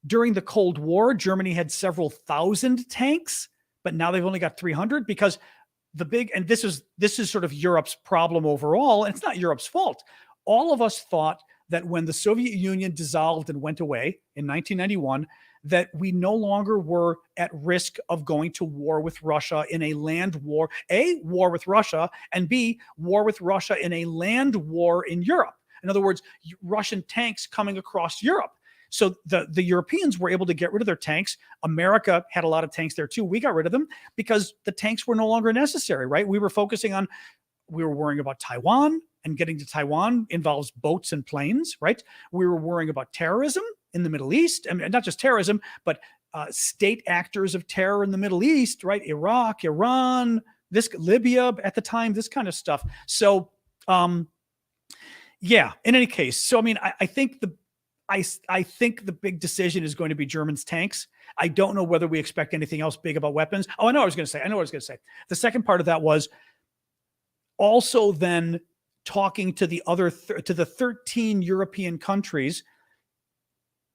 During the Cold War, Germany had several thousand tanks, but now they've only got 300 because and this is sort of Europe's problem overall, and it's not Europe's fault. All of us thought that when the Soviet Union dissolved and went away in 1991, that we no longer were at risk of going to war with Russia in a land war, A, war with Russia, and B, war with Russia in a land war in Europe. In other words, Russian tanks coming across Europe. So the Europeans were able to get rid of their tanks. America had a lot of tanks there too. We got rid of them because the tanks were no longer necessary, right? We were worrying about Taiwan, and getting to Taiwan involves boats and planes, right? We were worrying about terrorism in the Middle East. I mean, not just terrorism, but state actors of terror in the Middle East, right? Iraq, Iran, Libya at the time, this kind of stuff. So, yeah, in any case. So, I mean, I think the big decision is going to be Germany's tanks. I don't know whether we expect anything else big about weapons. Oh, I know what I was going to say. The second part of that was also then talking to the other to the 13 European countries.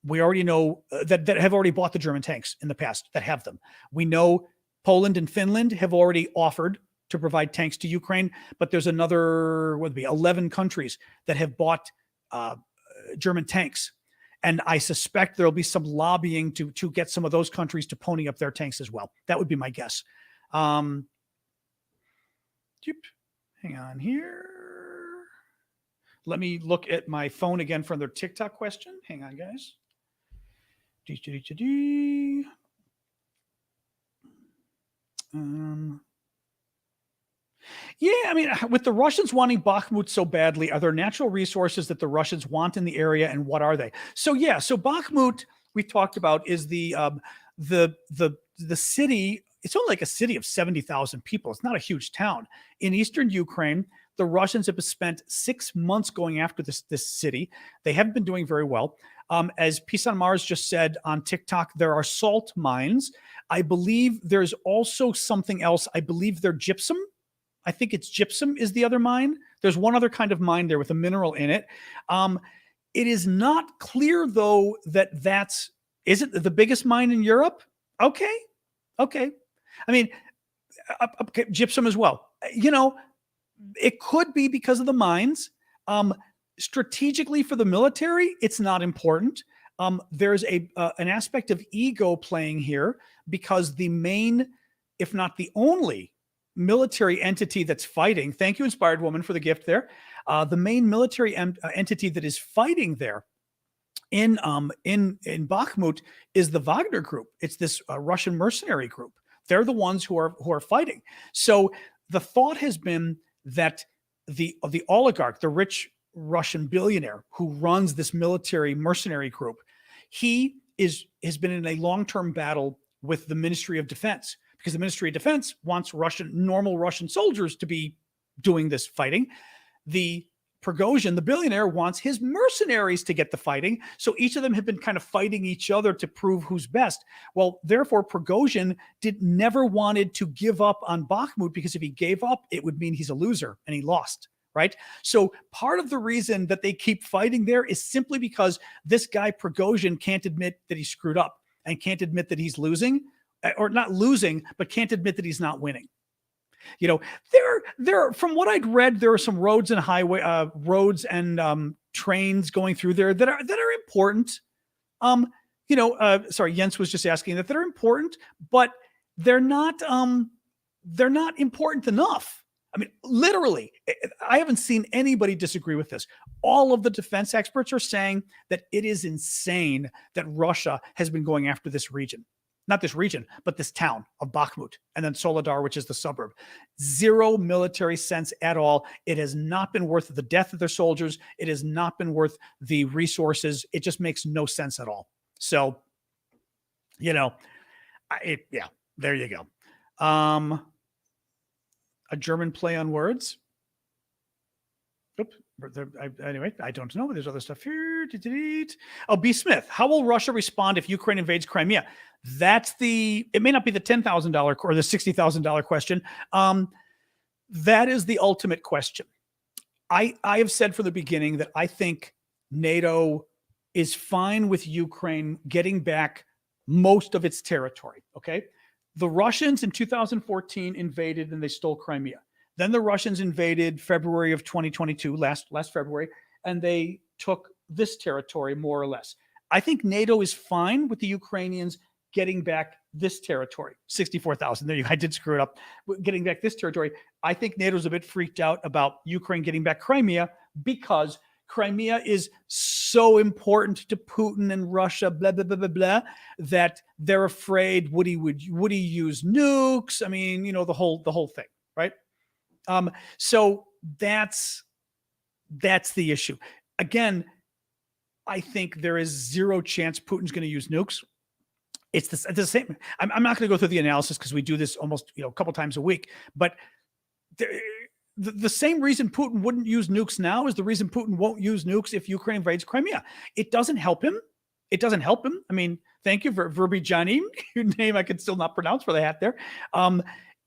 We already know that have already bought the German tanks in the past, that have them. We know Poland and Finland have already offered to provide tanks to Ukraine, but there's another, 11 countries that have bought German tanks. And I suspect there'll be some lobbying to get some of those countries to pony up their tanks as well. That would be my guess. Hang on here. Let me look at my phone again for their TikTok question. Hang on, guys. Yeah, I mean, with the Russians wanting Bakhmut so badly, are there natural resources that the Russians want in the area, and what are they? So yeah, so Bakhmut we talked about is the city. It's only like a city of 70,000 people. It's not a huge town in eastern Ukraine. The Russians have spent 6 months going after this city. They haven't been doing very well. As Peace on Mars just said on TikTok, there are salt mines. I believe there's also something else. I believe they're gypsum. I think it's gypsum is the other mine. There's one other kind of mine there with a mineral in it. It is not clear, though, that is it the biggest mine in Europe? Okay. Okay. I mean, gypsum as well. It could be because of the mines. Strategically for the military, it's not important. There's an aspect of ego playing here because the main, if not the only, military entity that's fighting. Thank you, Inspired Woman, for the gift there. The main military entity that is fighting there in Bakhmut is the Wagner group. It's this Russian mercenary group. They're the ones who are fighting. So the thought has been that the oligarch, the rich Russian billionaire who runs this military mercenary group, he has been in a long-term battle with the Ministry of Defense, because the Ministry of Defense wants normal Russian soldiers to be doing this fighting. The Prigozhin, the billionaire, wants his mercenaries to get the fighting. So each of them have been kind of fighting each other to prove who's best. Well, therefore, Prigozhin never wanted to give up on Bakhmut, because if he gave up, it would mean he's a loser, and he lost, right? So part of the reason that they keep fighting there is simply because this guy Prigozhin can't admit that he screwed up and can't admit that he's losing, or not losing, but can't admit that he's not winning. There. From what I'd read, there are some roads and trains going through there that are important. Sorry, Jens was just asking that are important, but they're not important enough. I mean, literally, I haven't seen anybody disagree with this. All of the defense experts are saying that it is insane that Russia has been going after this region. Not this region, but this town of Bakhmut, and then Soledar, which is the suburb. Zero military sense at all. It has not been worth the death of their soldiers. It has not been worth the resources. It just makes no sense at all. So, there you go. A German play on words. Oops. Anyway, I don't know. There's other stuff here. Oh, B. Smith. How will Russia respond if Ukraine invades Crimea? It may not be the $10,000 or the $60,000 question. That is the ultimate question. I have said from the beginning that I think NATO is fine with Ukraine getting back most of its territory. Okay. The Russians in 2014 invaded and they stole Crimea. Then the Russians invaded February of 2022, last February, and they took this territory more or less. I think NATO is fine with the Ukrainians getting back this territory, 64,000. There you go. I did screw it up. Getting back this territory. I think NATO's a bit freaked out about Ukraine getting back Crimea, because Crimea is so important to Putin and Russia, blah, blah, blah, blah, blah, that they're afraid would he use nukes? I mean, the whole thing, right? So that's the issue. Again, I think there is zero chance Putin's going to use nukes. It's the same. I'm not going to go through the analysis because we do this almost a couple times a week. But the same reason Putin wouldn't use nukes now is the reason Putin won't use nukes if Ukraine invades Crimea. It doesn't help him. I mean, thank you for Verbijani, your name I can still not pronounce for the hat there.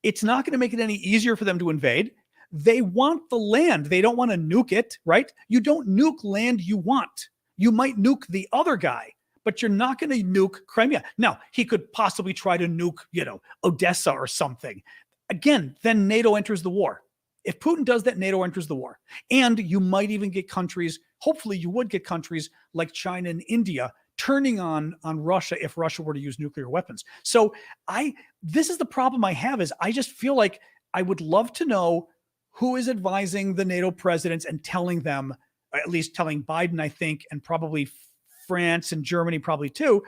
It's not going to make it any easier for them to invade. They want the land. They don't want to nuke it, right? You don't nuke land you want. You might nuke the other guy, but you're not going to nuke Crimea. Now, he could possibly try to nuke, Odessa or something. Again, then NATO enters the war. If Putin does that, NATO enters the war. And you might even get countries, hopefully you would get countries like China and India turning on Russia if Russia were to use nuclear weapons. So this is the problem I have, is I just feel like I would love to know who is advising the NATO presidents and telling them, at least telling Biden, I think, and probably France and Germany probably too,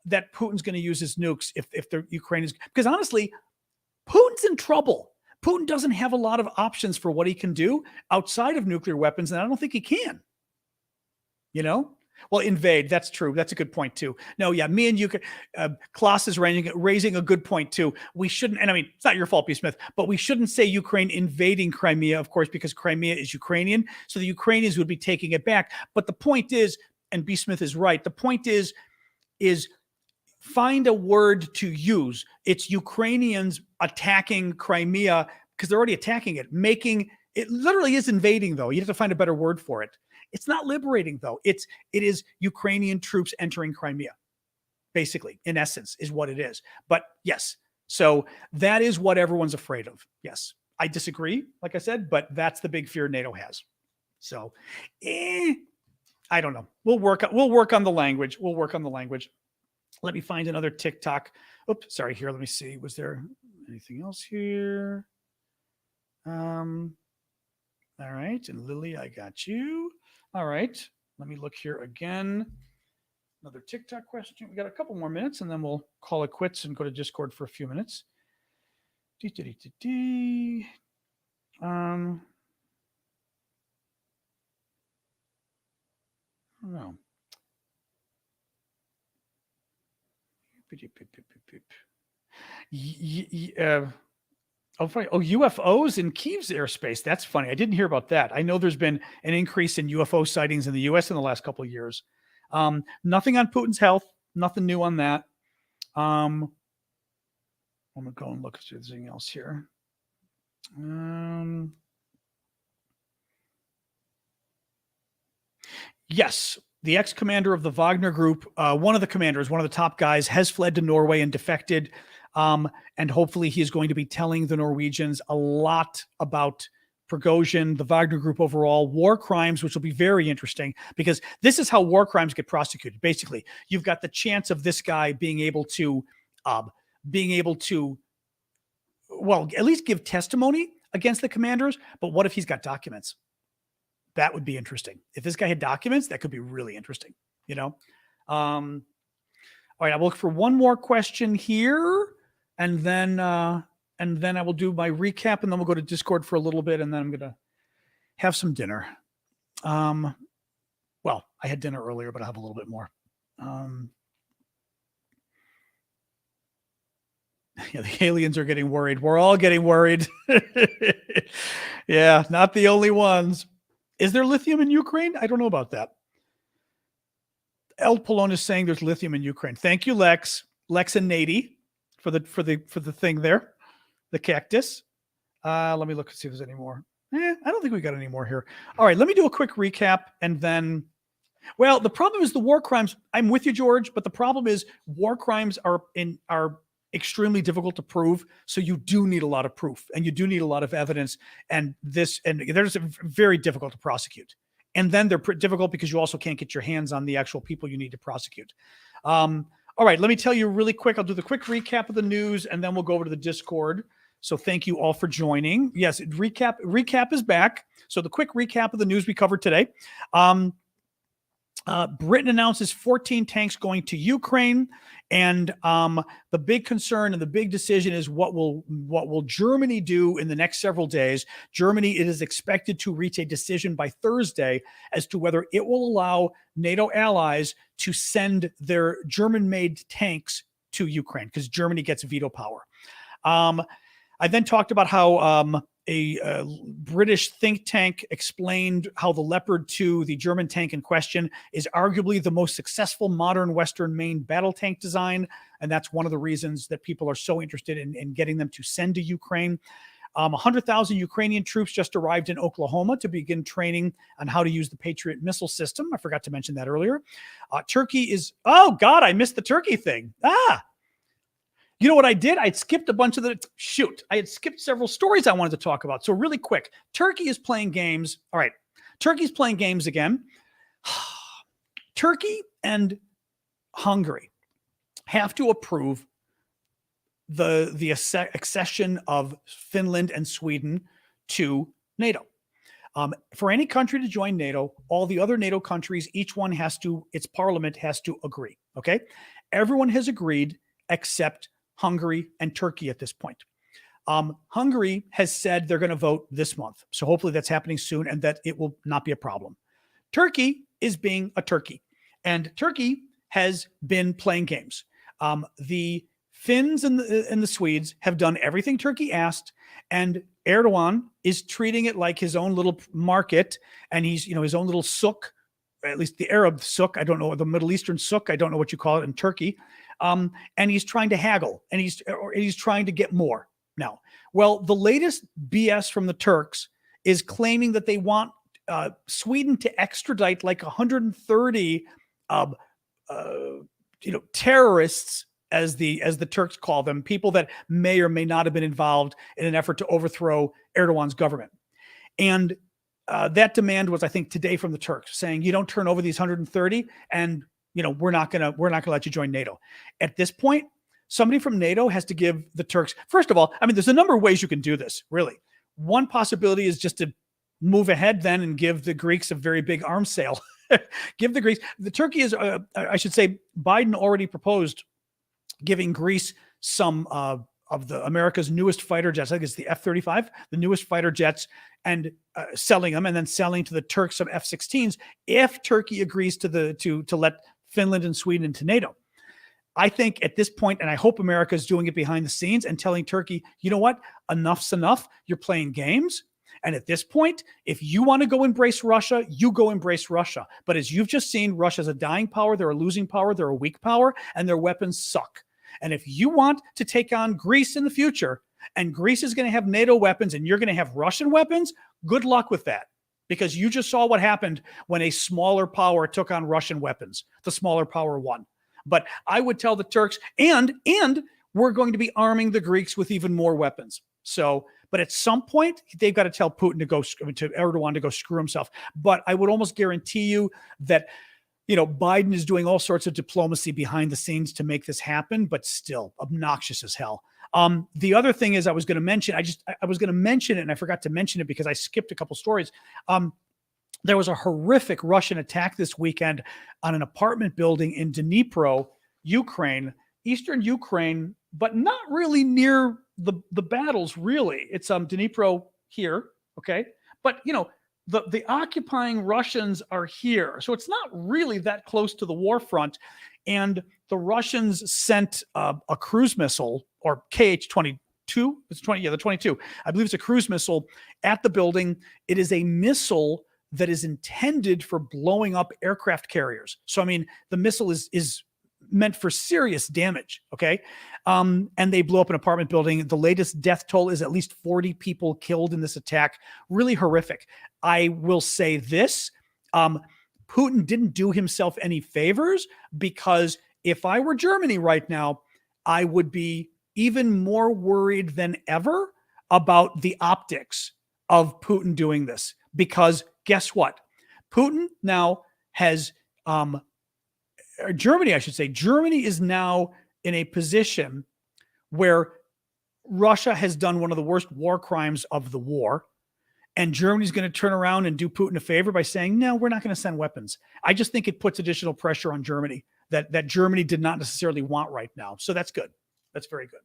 that Putin's going to use his nukes if the Ukraine is, because honestly, Putin's in trouble. Putin doesn't have a lot of options for what he can do outside of nuclear weapons, and I don't think he can. Well, invade. That's true. That's a good point too. No, yeah, me and you, Klaus is raising a good point too. We shouldn't, and I mean, it's not your fault, B. Smith, but we shouldn't say Ukraine invading Crimea, of course, because Crimea is Ukrainian. So the Ukrainians would be taking it back. But the point is, and B. Smith is right, the point is find a word to use. It's Ukrainians attacking Crimea because they're already attacking it. It literally is invading, though. You have to find a better word for it. It's not liberating, though. It is Ukrainian troops entering Crimea, basically, in essence, is what it is. But yes, so that is what everyone's afraid of. Yes, I disagree, like I said, but that's the big fear NATO has. So, I don't know. We'll work on the language. We'll work on the language. Let me find another TikTok. Oops, sorry. Here, let me see. Was there anything else here? All right, and Lily, I got you. All right, let me look here again. Another TikTok question. We got a couple more minutes, and then we'll call it quits and go to Discord for a few minutes. No. UFOs in Kyiv's airspace. That's funny. I didn't hear about that. I know there's been an increase in UFO sightings in the U.S. in the last couple of years. Nothing on Putin's health. Nothing new on that. I'm going to go and look at anything else here. Yes, the ex-commander of the Wagner group, one of the commanders, one of the top guys, has fled to Norway and defected. And hopefully he is going to be telling the Norwegians a lot about Prigozhin, the Wagner group overall, war crimes, which will be very interesting because this is how war crimes get prosecuted. Basically, you've got the chance of this guy being able to, well, at least give testimony against the commanders. But what if he's got documents? That would be interesting. If this guy had documents, that could be really interesting, you know? All right, I'll look for one more question here, and then I will do my recap, and then we'll go to Discord for a little bit, and then I'm going to have some dinner. Well, I had dinner earlier, but I'll have a little bit more. Yeah, the aliens are getting worried. We're all getting worried. Yeah, not the only ones. Is there lithium in Ukraine? I don't know about that. El Polon is saying there's lithium in Ukraine. Thank you, Lex and Nady for the thing there, the cactus. Let me look and see if there's any more. I don't think we got any more here. All right, let me do a quick recap, and then, well, the problem is the war crimes. I'm with you, George, but the problem is war crimes are extremely difficult to prove. So you do need a lot of proof, and you do need a lot of evidence, and they're just very difficult to prosecute. And then they're difficult because you also can't get your hands on the actual people you need to prosecute. All right, let me tell you really quick. I'll do the quick recap of the news, and then we'll go over to the Discord. So thank you all for joining. Yes, recap is back. So the quick recap of the news we covered today. Britain announces 14 tanks going to Ukraine, and the big concern and the big decision is what will Germany do in the next several days. Germany, it is expected to reach a decision by Thursday as to whether it will allow NATO allies to send their German-made tanks to Ukraine, because Germany gets veto power. I then talked about how a British think tank explained how the Leopard 2, the German tank in question, is arguably the most successful modern Western main battle tank design. And that's one of the reasons that people are so interested in getting them to send to Ukraine. 100,000 Ukrainian troops just arrived in Oklahoma to begin training on how to use the Patriot missile system. I forgot to mention that earlier. Turkey is, oh God, I missed the Turkey thing. You know what I did? I'd skipped a bunch of I had skipped several stories I wanted to talk about. So really quick, Turkey is playing games. All right. Turkey's playing games again. Turkey and Hungary have to approve the accession of Finland and Sweden to NATO. For any country to join NATO, all the other NATO countries, each one its parliament has to agree. Okay. Everyone has agreed except Hungary and Turkey at this point. Hungary has said they're going to vote this month. So hopefully that's happening soon and that it will not be a problem. Turkey is being a turkey, and Turkey has been playing games. The Finns and the Swedes have done everything Turkey asked, and Erdogan is treating it like his own little market, and he's, his own little souk, at least the Arab souk. I don't know, the Middle Eastern souk. I don't know what you call it in Turkey. And he's trying to haggle, and he's trying to get more now. Well, the latest BS from the Turks is claiming that they want Sweden to extradite like 130 terrorists, as the Turks call them, people that may or may not have been involved in an effort to overthrow Erdogan's government. And that demand was, I think, today from the Turks, saying you don't turn over these 130, and we're not gonna let you join NATO. At this point, somebody from NATO has to give the Turks. First of all, I mean, there's a number of ways you can do this. Really, one possibility is just to move ahead then and give the Greeks a very big arms sale. Give the Greeks. The Turkey is, I should say, Biden already proposed giving Greece some of the America's newest fighter jets. I think it's the F-35, the newest fighter jets, and selling them, and then selling to the Turks some F-16s if Turkey agrees to let Finland and Sweden into NATO. I think at this point, and I hope America is doing it behind the scenes and telling Turkey, you know what, enough's enough. You're playing games. And at this point, if you want to go embrace Russia, you go embrace Russia. But as you've just seen, Russia's a dying power. They're a losing power. They're a weak power, and their weapons suck. And if you want to take on Greece in the future, and Greece is going to have NATO weapons and you're going to have Russian weapons, good luck with that. Because you just saw what happened when a smaller power took on Russian weapons. The smaller power won. But I would tell the Turks, and we're going to be arming the Greeks with even more weapons. So, but at some point, they've got to tell Putin to Erdogan to go screw himself. But I would almost guarantee you that, Biden is doing all sorts of diplomacy behind the scenes to make this happen, but still obnoxious as hell. The other thing is I was going to mention it and I forgot to mention it because I skipped a couple stories. There was a horrific Russian attack this weekend on an apartment building in Dnipro, Ukraine, eastern Ukraine, but not really near the battles, really. It's Dnipro here, okay? But, the occupying Russians are here. So it's not really that close to the war front. And the Russians sent a cruise missile, or KH-22. It's the 22. I believe it's a cruise missile at the building. It is a missile that is intended for blowing up aircraft carriers. So, I mean, the missile is meant for serious damage, okay? And they blew up an apartment building. The latest death toll is at least 40 people killed in this attack. Really horrific. I will say this, Putin didn't do himself any favors, because if I were Germany right now, I would be even more worried than ever about the optics of Putin doing this. Because guess what? Putin now has, Germany is now in a position where Russia has done one of the worst war crimes of the war. And Germany's going to turn around and do Putin a favor by saying, no, we're not going to send weapons. I just think it puts additional pressure on Germany that Germany did not necessarily want right now. So that's good. That's very good.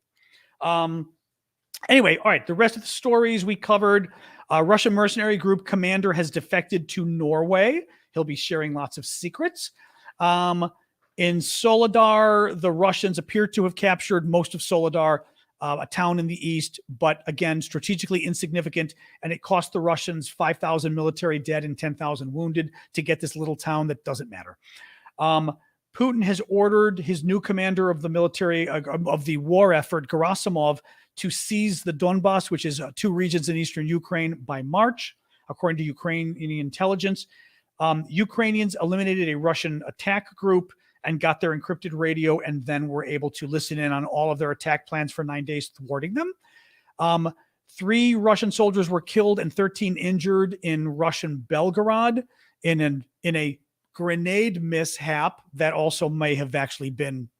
Anyway, all right. The rest of the stories we covered. Russian mercenary group commander has defected to Norway. He'll be sharing lots of secrets. In Soledar, the Russians appear to have captured most of Soledar, a town in the east, but again, strategically insignificant. And it cost the Russians 5,000 military dead and 10,000 wounded to get this little town that doesn't matter. Putin has ordered his new commander of the military, of the war effort, Gerasimov, to seize the Donbass, which is 2 regions in eastern Ukraine, by March, according to Ukrainian intelligence. Ukrainians eliminated a Russian attack group and got their encrypted radio, and then were able to listen in on all of their attack plans for 9 days, thwarting them. 3 Russian soldiers were killed and 13 injured in Russian Belgorod in a grenade mishap that also may have actually been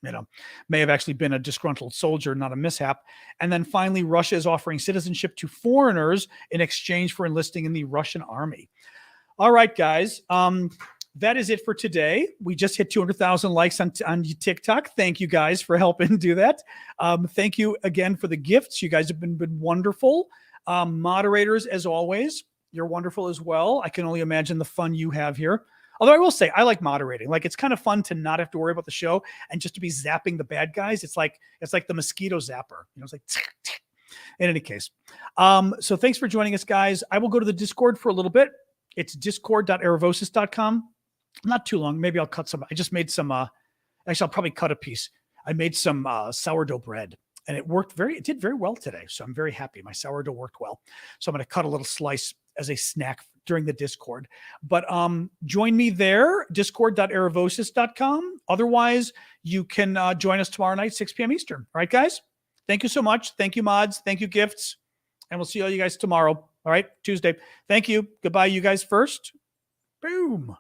a disgruntled soldier, not a mishap. And then finally, Russia is offering citizenship to foreigners in exchange for enlisting in the Russian army. All right, guys. That is it for today. We just hit 200,000 likes on TikTok. Thank you guys for helping do that. Thank you again for the gifts. You guys have been wonderful. Moderators, as always, you're wonderful as well. I can only imagine the fun you have here. Although I will say, I like moderating. Like, it's kind of fun to not have to worry about the show and just to be zapping the bad guys. It's like the mosquito zapper. It's like, in any case. So thanks for joining us, guys. I will go to the Discord for a little bit. It's discord.aravosis.com. Not too long. Maybe I'll cut some. I just made some, actually, I'll probably cut a piece. I made some sourdough bread, and it did very well today. So I'm very happy. My sourdough worked well. So I'm going to cut a little slice as a snack during the Discord. But join me there, discord.erevosis.com. Otherwise, you can join us tomorrow night, 6 p.m. Eastern. All right, guys? Thank you so much. Thank you, mods. Thank you, gifts. And we'll see all you guys tomorrow. All right, Tuesday. Thank you. Goodbye, you guys first. Boom.